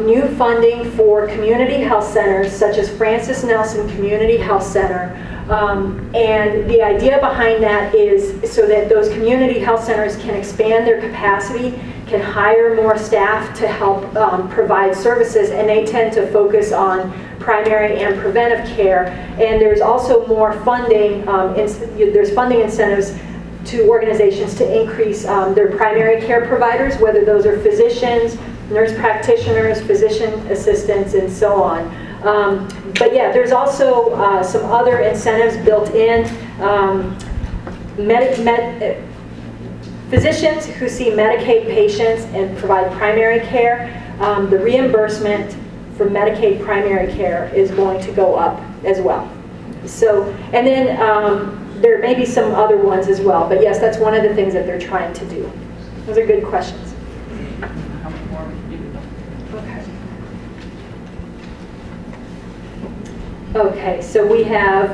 new funding for community health centers such as Francis Nelson Community Health Center. And the idea behind that is so that those community health centers can expand their capacity, can hire more staff to help provide services, and they tend to focus on primary and preventive care. And there's also more funding, there's funding incentives to organizations to increase their primary care providers, whether those are physicians, nurse practitioners, physician assistants, and so on. But yeah, there's also some other incentives built in. Physicians who see Medicaid patients and provide primary care, the reimbursement for Medicaid primary care is going to go up as well. So, and then there may be some other ones as well, but yes, that's one of the things that they're trying to do. Those are good questions. Okay, so we have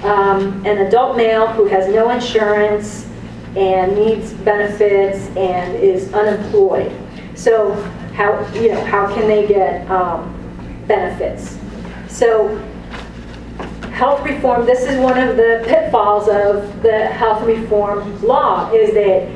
an adult male who has no insurance and needs benefits and is unemployed. So how can they get benefits? So health reform, this is one of the pitfalls of the health reform law, is that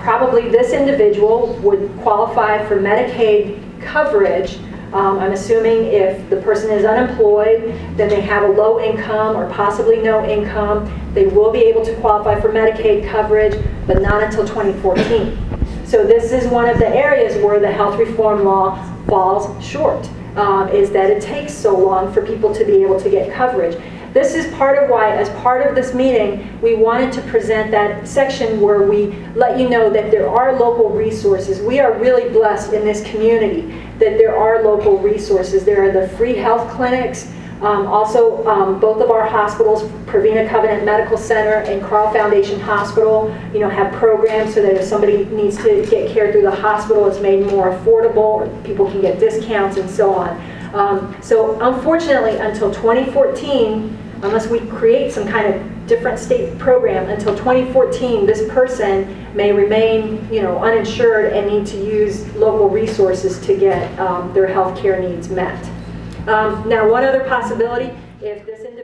probably this individual would qualify for Medicaid coverage. I'm assuming if the person is unemployed, then they have a low income or possibly no income, they will be able to qualify for Medicaid coverage, but not until 2014. So this is one of the areas where the health reform law falls short, is that it takes so long for people to be able to get coverage. This is part of why, as part of this meeting, we wanted to present that section where we let you know that there are local resources. We are really blessed in this community that there are local resources. There are the free health clinics. Also, both of our hospitals, Provena Covenant Medical Center and Carl Foundation Hospital, have programs so that if somebody needs to get care through the hospital, it's made more affordable, people can get discounts and so on. So unfortunately, until 2014, unless we create some kind of different state program, until 2014, this person may remain, uninsured and need to use local resources to get their health care needs met. Now, one other possibility, if this individual